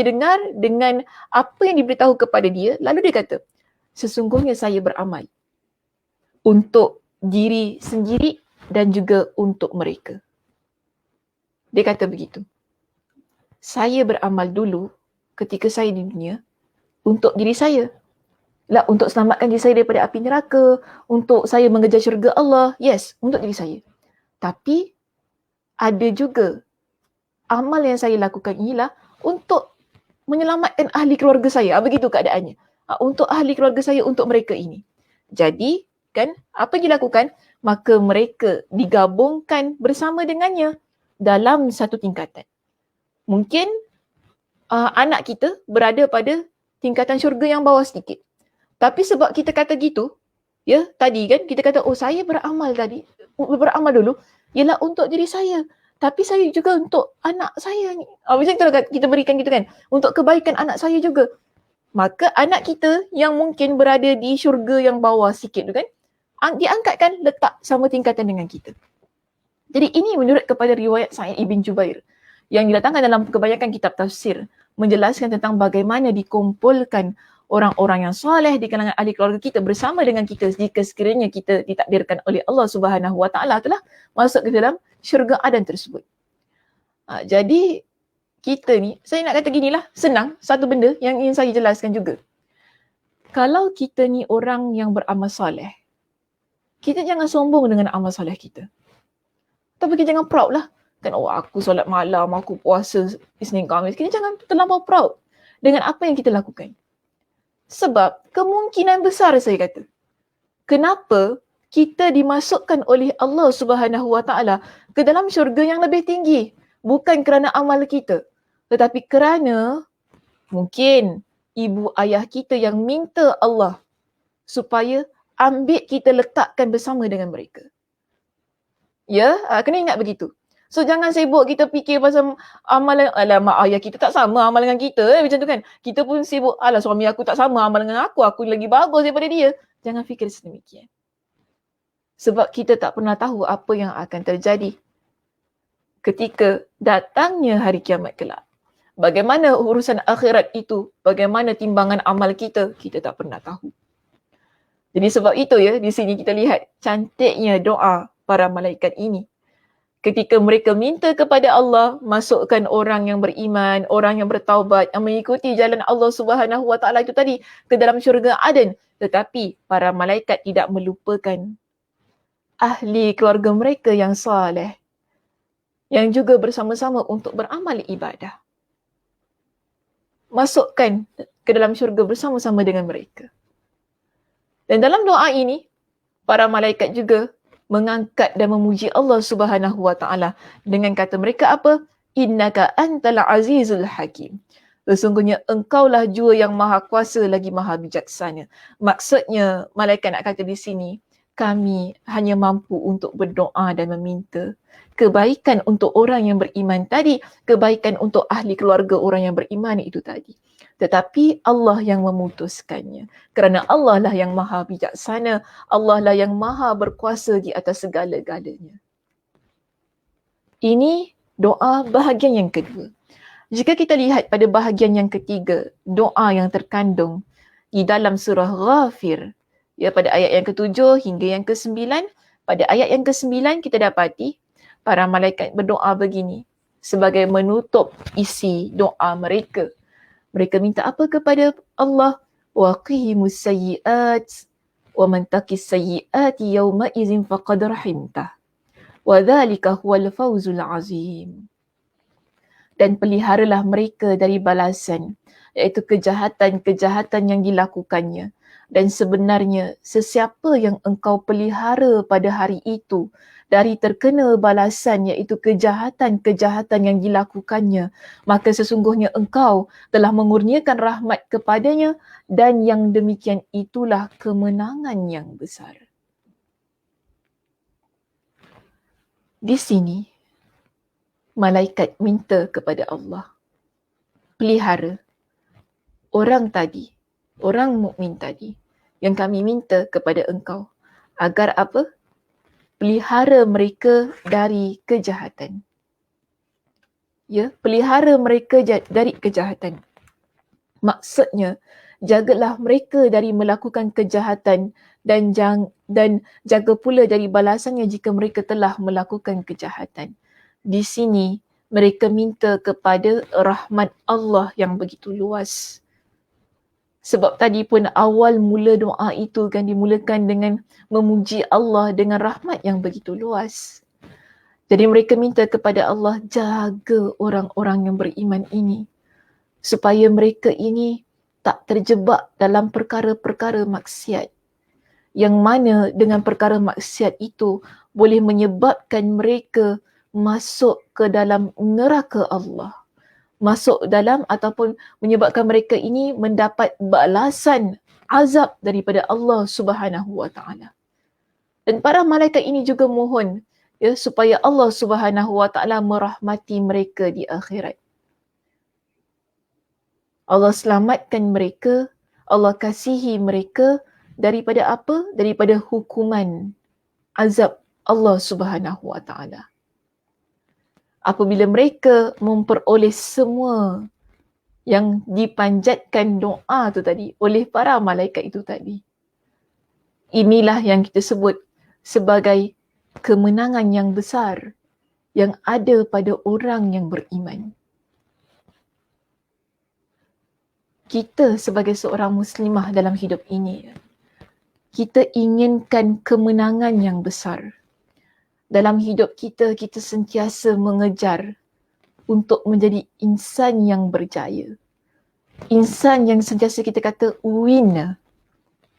B: dengar dengan apa yang diberitahu kepada dia, lalu dia kata, sesungguhnya saya beramal untuk diri sendiri dan juga untuk mereka. Dia kata begitu. Saya beramal dulu ketika saya di dunia untuk diri saya. Lah, untuk selamatkan diri saya daripada api neraka, untuk saya mengejar syurga Allah. Yes, untuk diri saya. Tapi ada juga amal yang saya lakukan inilah untuk menyelamatkan ahli keluarga saya. Begitu keadaannya. Untuk ahli keluarga saya, untuk mereka ini. Jadi, kan, apa yang dilakukan? Maka mereka digabungkan bersama dengannya dalam satu tingkatan. Mungkin anak kita berada pada tingkatan syurga yang bawah sedikit. Tapi sebab kita kata gitu, ya, tadi kan kita kata, oh saya beramal dulu, ialah untuk diri saya. Tapi saya juga untuk anak saya ni. Macam tu kita berikan gitu kan. Untuk kebaikan anak saya juga. Maka anak kita yang mungkin berada di syurga yang bawah sikit tu kan, diangkatkan letak sama tingkatan dengan kita. Jadi ini menurut kepada riwayat Sa'id ibn Jubair yang didatangkan dalam kebanyakan kitab tafsir, menjelaskan tentang bagaimana dikumpulkan orang-orang yang soleh di kalangan ahli keluarga kita bersama dengan kita jika sekiranya kita ditakdirkan oleh Allah Subhanahu Wa Taala telah masuk ke dalam syurga Aden tersebut. Jadi kita ni, saya nak kata ginilah, senang satu benda yang ingin saya jelaskan juga. Kalau kita ni orang yang beramal soleh, kita jangan sombong dengan amal soleh kita. Tapi kita jangan proud lah. Kan, oh aku solat malam, aku puasa Isnin Khamis. Kita jangan terlampau proud dengan apa yang kita lakukan. Sebab kemungkinan besar saya kata, kenapa kita dimasukkan oleh Allah Subhanahu Wa Taala ke dalam syurga yang lebih tinggi, bukan kerana amal kita, tetapi kerana mungkin ibu ayah kita yang minta Allah supaya ambil kita letakkan bersama dengan mereka. Ya, kena ingat begitu. So jangan sibuk kita fikir pasal amalan, alah mak ayah kita tak sama amal dengan kita, macam tu kan. Kita pun sibuk, alah suami aku tak sama amal dengan aku lagi bagus daripada dia. Jangan fikir sedemikian. Sebab kita tak pernah tahu apa yang akan terjadi ketika datangnya hari kiamat kelak. Bagaimana urusan akhirat itu, bagaimana timbangan amal kita tak pernah tahu. Jadi sebab itu ya, di sini kita lihat cantiknya doa para malaikat ini. Ketika mereka minta kepada Allah, masukkan orang yang beriman, orang yang bertaubat, yang mengikuti jalan Allah Subhanahu Wa Taala itu tadi ke dalam syurga Aden. Tetapi para malaikat tidak melupakan ahli keluarga mereka yang soleh, yang juga bersama-sama untuk beramal ibadah. Masukkan ke dalam syurga bersama-sama dengan mereka. Dan dalam doa ini, para malaikat juga mengangkat dan memuji Allah Subhanahu Wa Taala dengan kata mereka apa? Innaka antal azizul hakim. Sesungguhnya engkaulah jua yang maha kuasa lagi maha bijaksana. Maksudnya malaikat nak kata di sini, kami hanya mampu untuk berdoa dan meminta kebaikan untuk orang yang beriman tadi, kebaikan untuk ahli keluarga orang yang beriman itu tadi. Tetapi Allah yang memutuskannya. Kerana Allah lah yang maha bijaksana, Allah lah yang maha berkuasa di atas segala-galanya. Ini doa bahagian yang kedua. Jika kita lihat pada bahagian yang ketiga, doa yang terkandung di dalam surah Ghafir, ya, pada ayat yang ke-7 hingga yang ke-9, pada ayat yang ke-9 kita dapati para malaikat berdoa begini sebagai menutup isi doa mereka. Mereka minta apa kepada Allah? Waqihimus sayyi'at wa man taqis sayyi'ati yawma idzin faqad rahimtah. Wa dzalika huwal fawzul azim. dan peliharalah mereka dari balasan, iaitu kejahatan-kejahatan yang dilakukannya. Dan sebenarnya sesiapa yang engkau pelihara pada hari itu dari terkena balasan, iaitu kejahatan-kejahatan yang dilakukannya, maka sesungguhnya engkau telah mengurniakan rahmat kepadanya, dan yang demikian itulah kemenangan yang besar. Di sini, malaikat minta kepada Allah, pelihara orang tadi, orang mukmin tadi, yang kami minta kepada engkau, agar apa? Pelihara mereka dari kejahatan. Ya, pelihara mereka dari kejahatan. Maksudnya, jagalah mereka dari melakukan kejahatan dan jaga pula dari balasannya jika mereka telah melakukan kejahatan. Di sini, mereka minta kepada rahmat Allah yang begitu luas. Sebab tadi pun awal mula doa itu kan dimulakan dengan memuji Allah dengan rahmat yang begitu luas. Jadi mereka minta kepada Allah, jaga orang-orang yang beriman ini supaya mereka ini tak terjebak dalam perkara-perkara maksiat, yang mana dengan perkara maksiat itu boleh menyebabkan mereka masuk ke dalam neraka Allah, masuk dalam ataupun menyebabkan mereka ini mendapat balasan azab daripada Allah Subhanahu wa taala. Dan para malaikat ini juga mohon ya supaya Allah Subhanahu wa taala merahmati mereka di akhirat. Allah selamatkan mereka, Allah kasihi mereka daripada apa? Daripada hukuman azab Allah Subhanahu wa taala. Apabila mereka memperoleh semua yang dipanjatkan doa tu tadi oleh para malaikat itu tadi, inilah yang kita sebut sebagai kemenangan yang besar yang ada pada orang yang beriman. Kita sebagai seorang muslimah dalam hidup ini, kita inginkan kemenangan yang besar. Dalam hidup kita, kita sentiasa mengejar untuk menjadi insan yang berjaya. Insan yang sentiasa kita kata winner.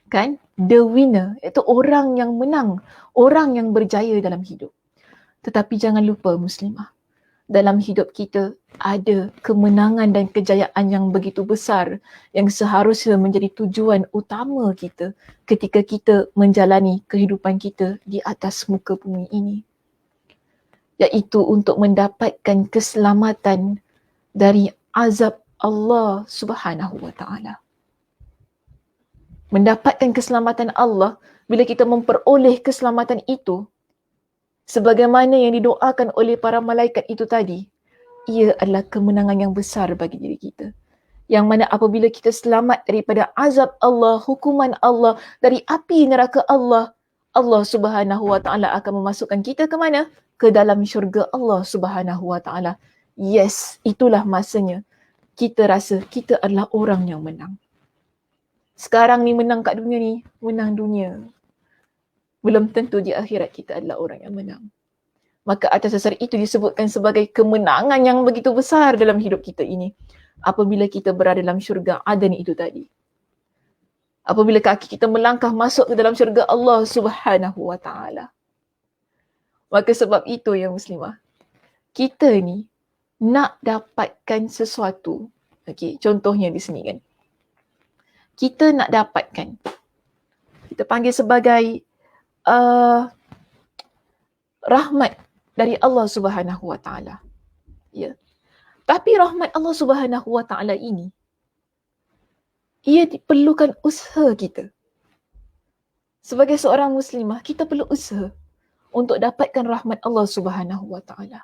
B: Kan? The winner, iaitu orang yang menang, orang yang berjaya dalam hidup. Tetapi jangan lupa muslimah, dalam hidup kita ada kemenangan dan kejayaan yang begitu besar yang seharusnya menjadi tujuan utama kita ketika kita menjalani kehidupan kita di atas muka bumi ini, iaitu untuk mendapatkan keselamatan dari azab Allah Subhanahu wa taala. Mendapatkan keselamatan Allah, bila kita memperoleh keselamatan itu sebagaimana yang didoakan oleh para malaikat itu tadi, ia adalah kemenangan yang besar bagi diri kita. Yang mana apabila kita selamat daripada azab Allah, hukuman Allah, dari api neraka Allah, Allah Subhanahu wa taala akan memasukkan kita ke mana? Ke dalam syurga Allah Subhanahu wa taala. Yes, itulah masanya kita rasa kita adalah orang yang menang. Sekarang ni menang kat dunia ni, menang dunia. Belum tentu di akhirat kita adalah orang yang menang. Maka atas dasar itu disebutkan sebagai kemenangan yang begitu besar dalam hidup kita ini apabila kita berada dalam syurga Aden itu tadi. Apabila kaki kita melangkah masuk ke dalam syurga Allah Subhanahu wa taala. Maka sebab itu ya muslimah, kita ni nak dapatkan sesuatu. Okey, contohnya di sini kan. Kita nak dapatkan, kita panggil sebagai rahmat dari Allah Subhanahu wa taala. Ya. Tapi rahmat Allah Subhanahu wa taala ini, ia diperlukan usaha kita. Sebagai seorang muslimah, kita perlu usaha untuk dapatkan rahmat Allah Subhanahu wa taala.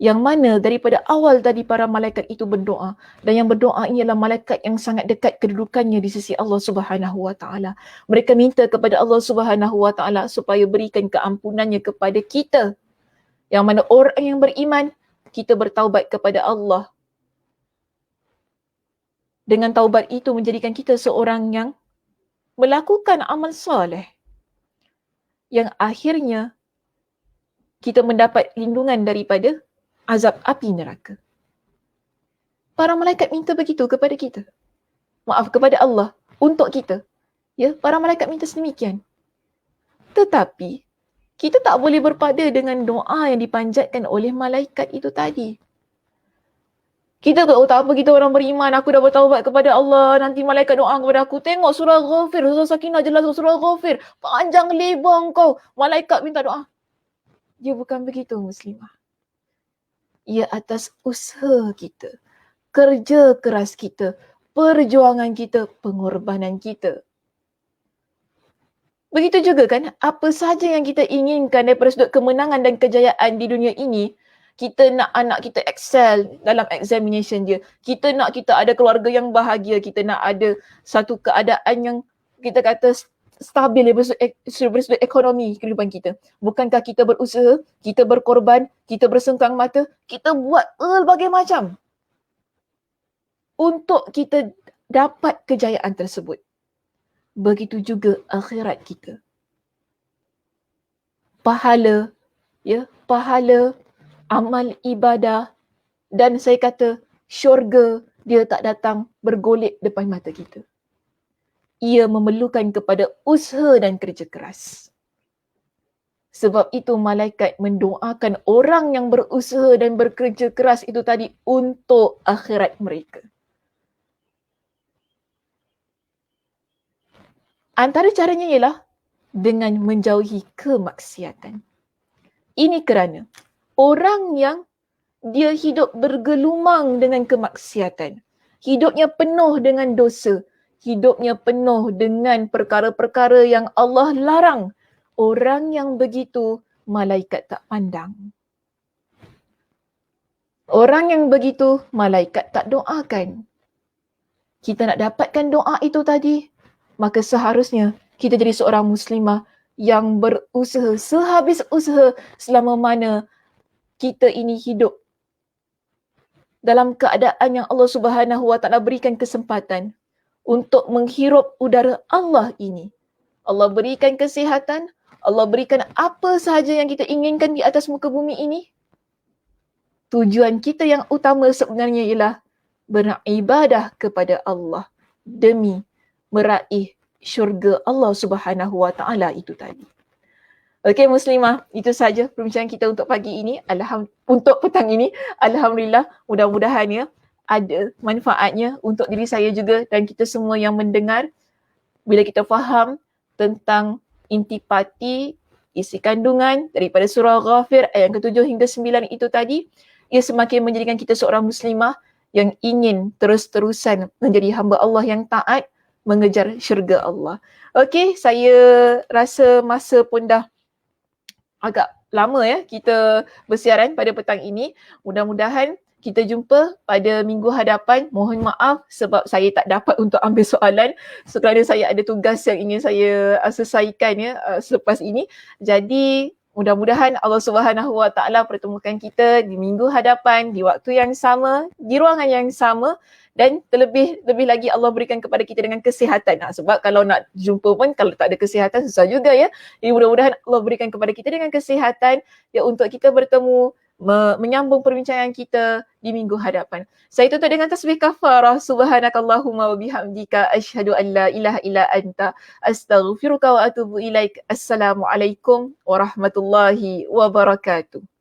B: Yang mana daripada awal tadi para malaikat itu berdoa, dan yang berdoa ini adalah malaikat yang sangat dekat kedudukannya di sisi Allah Subhanahu wa taala. Mereka minta kepada Allah Subhanahu wa taala supaya berikan keampunannya kepada kita. Yang mana orang yang beriman, kita bertaubat kepada Allah. Dengan taubat itu menjadikan kita seorang yang melakukan amal soleh, yang akhirnya kita mendapat lindungan daripada azab api neraka. Para malaikat minta begitu kepada kita. Maaf, kepada Allah untuk kita. Ya, para malaikat minta sedemikian. Tetapi kita tak boleh berpada dengan doa yang dipanjatkan oleh malaikat itu tadi. Kita tak, tak apa, kita orang beriman, aku dah bertaubat kepada Allah, nanti malaikat doa kepada aku, tengok surah Ghafir, surah Sakinah jelas surah Ghafir, panjang lebar kau, malaikat minta doa. Dia bukan begitu muslimah. Ia atas usaha kita, kerja keras kita, perjuangan kita, pengorbanan kita. Begitu juga kan, apa sahaja yang kita inginkan daripada sudut kemenangan dan kejayaan di dunia ini, kita nak anak kita excel dalam examination dia. Kita nak kita ada keluarga yang bahagia. Kita nak ada satu keadaan yang kita kata stabil dari sudut ekonomi kehidupan kita. Bukankah kita berusaha, kita berkorban, kita bersengkang mata, kita buat berbagai macam untuk kita dapat kejayaan tersebut. Begitu juga akhirat kita. Pahala, ya, pahala, amal ibadah dan saya kata syurga dia tak datang bergolek depan mata kita. Ia memerlukan kepada usaha dan kerja keras. Sebab itu malaikat mendoakan orang yang berusaha dan bekerja keras itu tadi untuk akhirat mereka. Antara caranya ialah dengan menjauhi kemaksiatan. Ini kerana orang yang dia hidup bergelumang dengan kemaksiatan, hidupnya penuh dengan dosa, hidupnya penuh dengan perkara-perkara yang Allah larang, orang yang begitu malaikat tak pandang. Orang yang begitu malaikat tak doakan. Kita nak dapatkan doa itu tadi, maka seharusnya kita jadi seorang muslimah yang berusaha sehabis usaha selama mana kita ini hidup dalam keadaan yang Allah Subhanahu Wa Taala berikan kesempatan untuk menghirup udara Allah ini. Allah berikan kesihatan, Allah berikan apa sahaja yang kita inginkan di atas muka bumi ini. Tujuan kita yang utama sebenarnya ialah beribadah kepada Allah demi meraih syurga Allah Subhanahu Wa Taala itu tadi. Okey muslimah, itu saja perbincangan kita untuk pagi ini. Untuk petang ini. Alhamdulillah, mudah-mudahan ya ada manfaatnya untuk diri saya juga dan kita semua yang mendengar. Bila kita faham tentang intipati isi kandungan daripada surah Ghafir ayat ke-7 hingga 9 itu tadi, ia semakin menjadikan kita seorang muslimah yang ingin terus-terusan menjadi hamba Allah yang taat, mengejar syurga Allah. Okey, saya rasa masa pun dah agak lama ya kita bersiaran pada petang ini. Mudah-mudahan kita jumpa pada minggu hadapan. Mohon maaf sebab saya tak dapat untuk ambil soalan kerana saya ada tugas yang ingin saya selesaikan ya selepas ini. Jadi mudah-mudahan Allah Subhanahu Wa Taala pertemukan kita di minggu hadapan, di waktu yang sama, di ruangan yang sama dan terlebih lagi Allah berikan kepada kita dengan kesihatan. Sebab kalau nak jumpa pun kalau tak ada kesihatan susah juga ya. Jadi mudah-mudahan Allah berikan kepada kita dengan kesihatan ya untuk kita bertemu menyambung perbincangan kita di minggu hadapan. Saya tutup dengan tasbih kafarah. Subhanakallahumma wa bihamdika asyhadu an la ilaha illa anta astaghfiruka wa atubu ilaik. Assalamualaikum warahmatullahi wabarakatuh.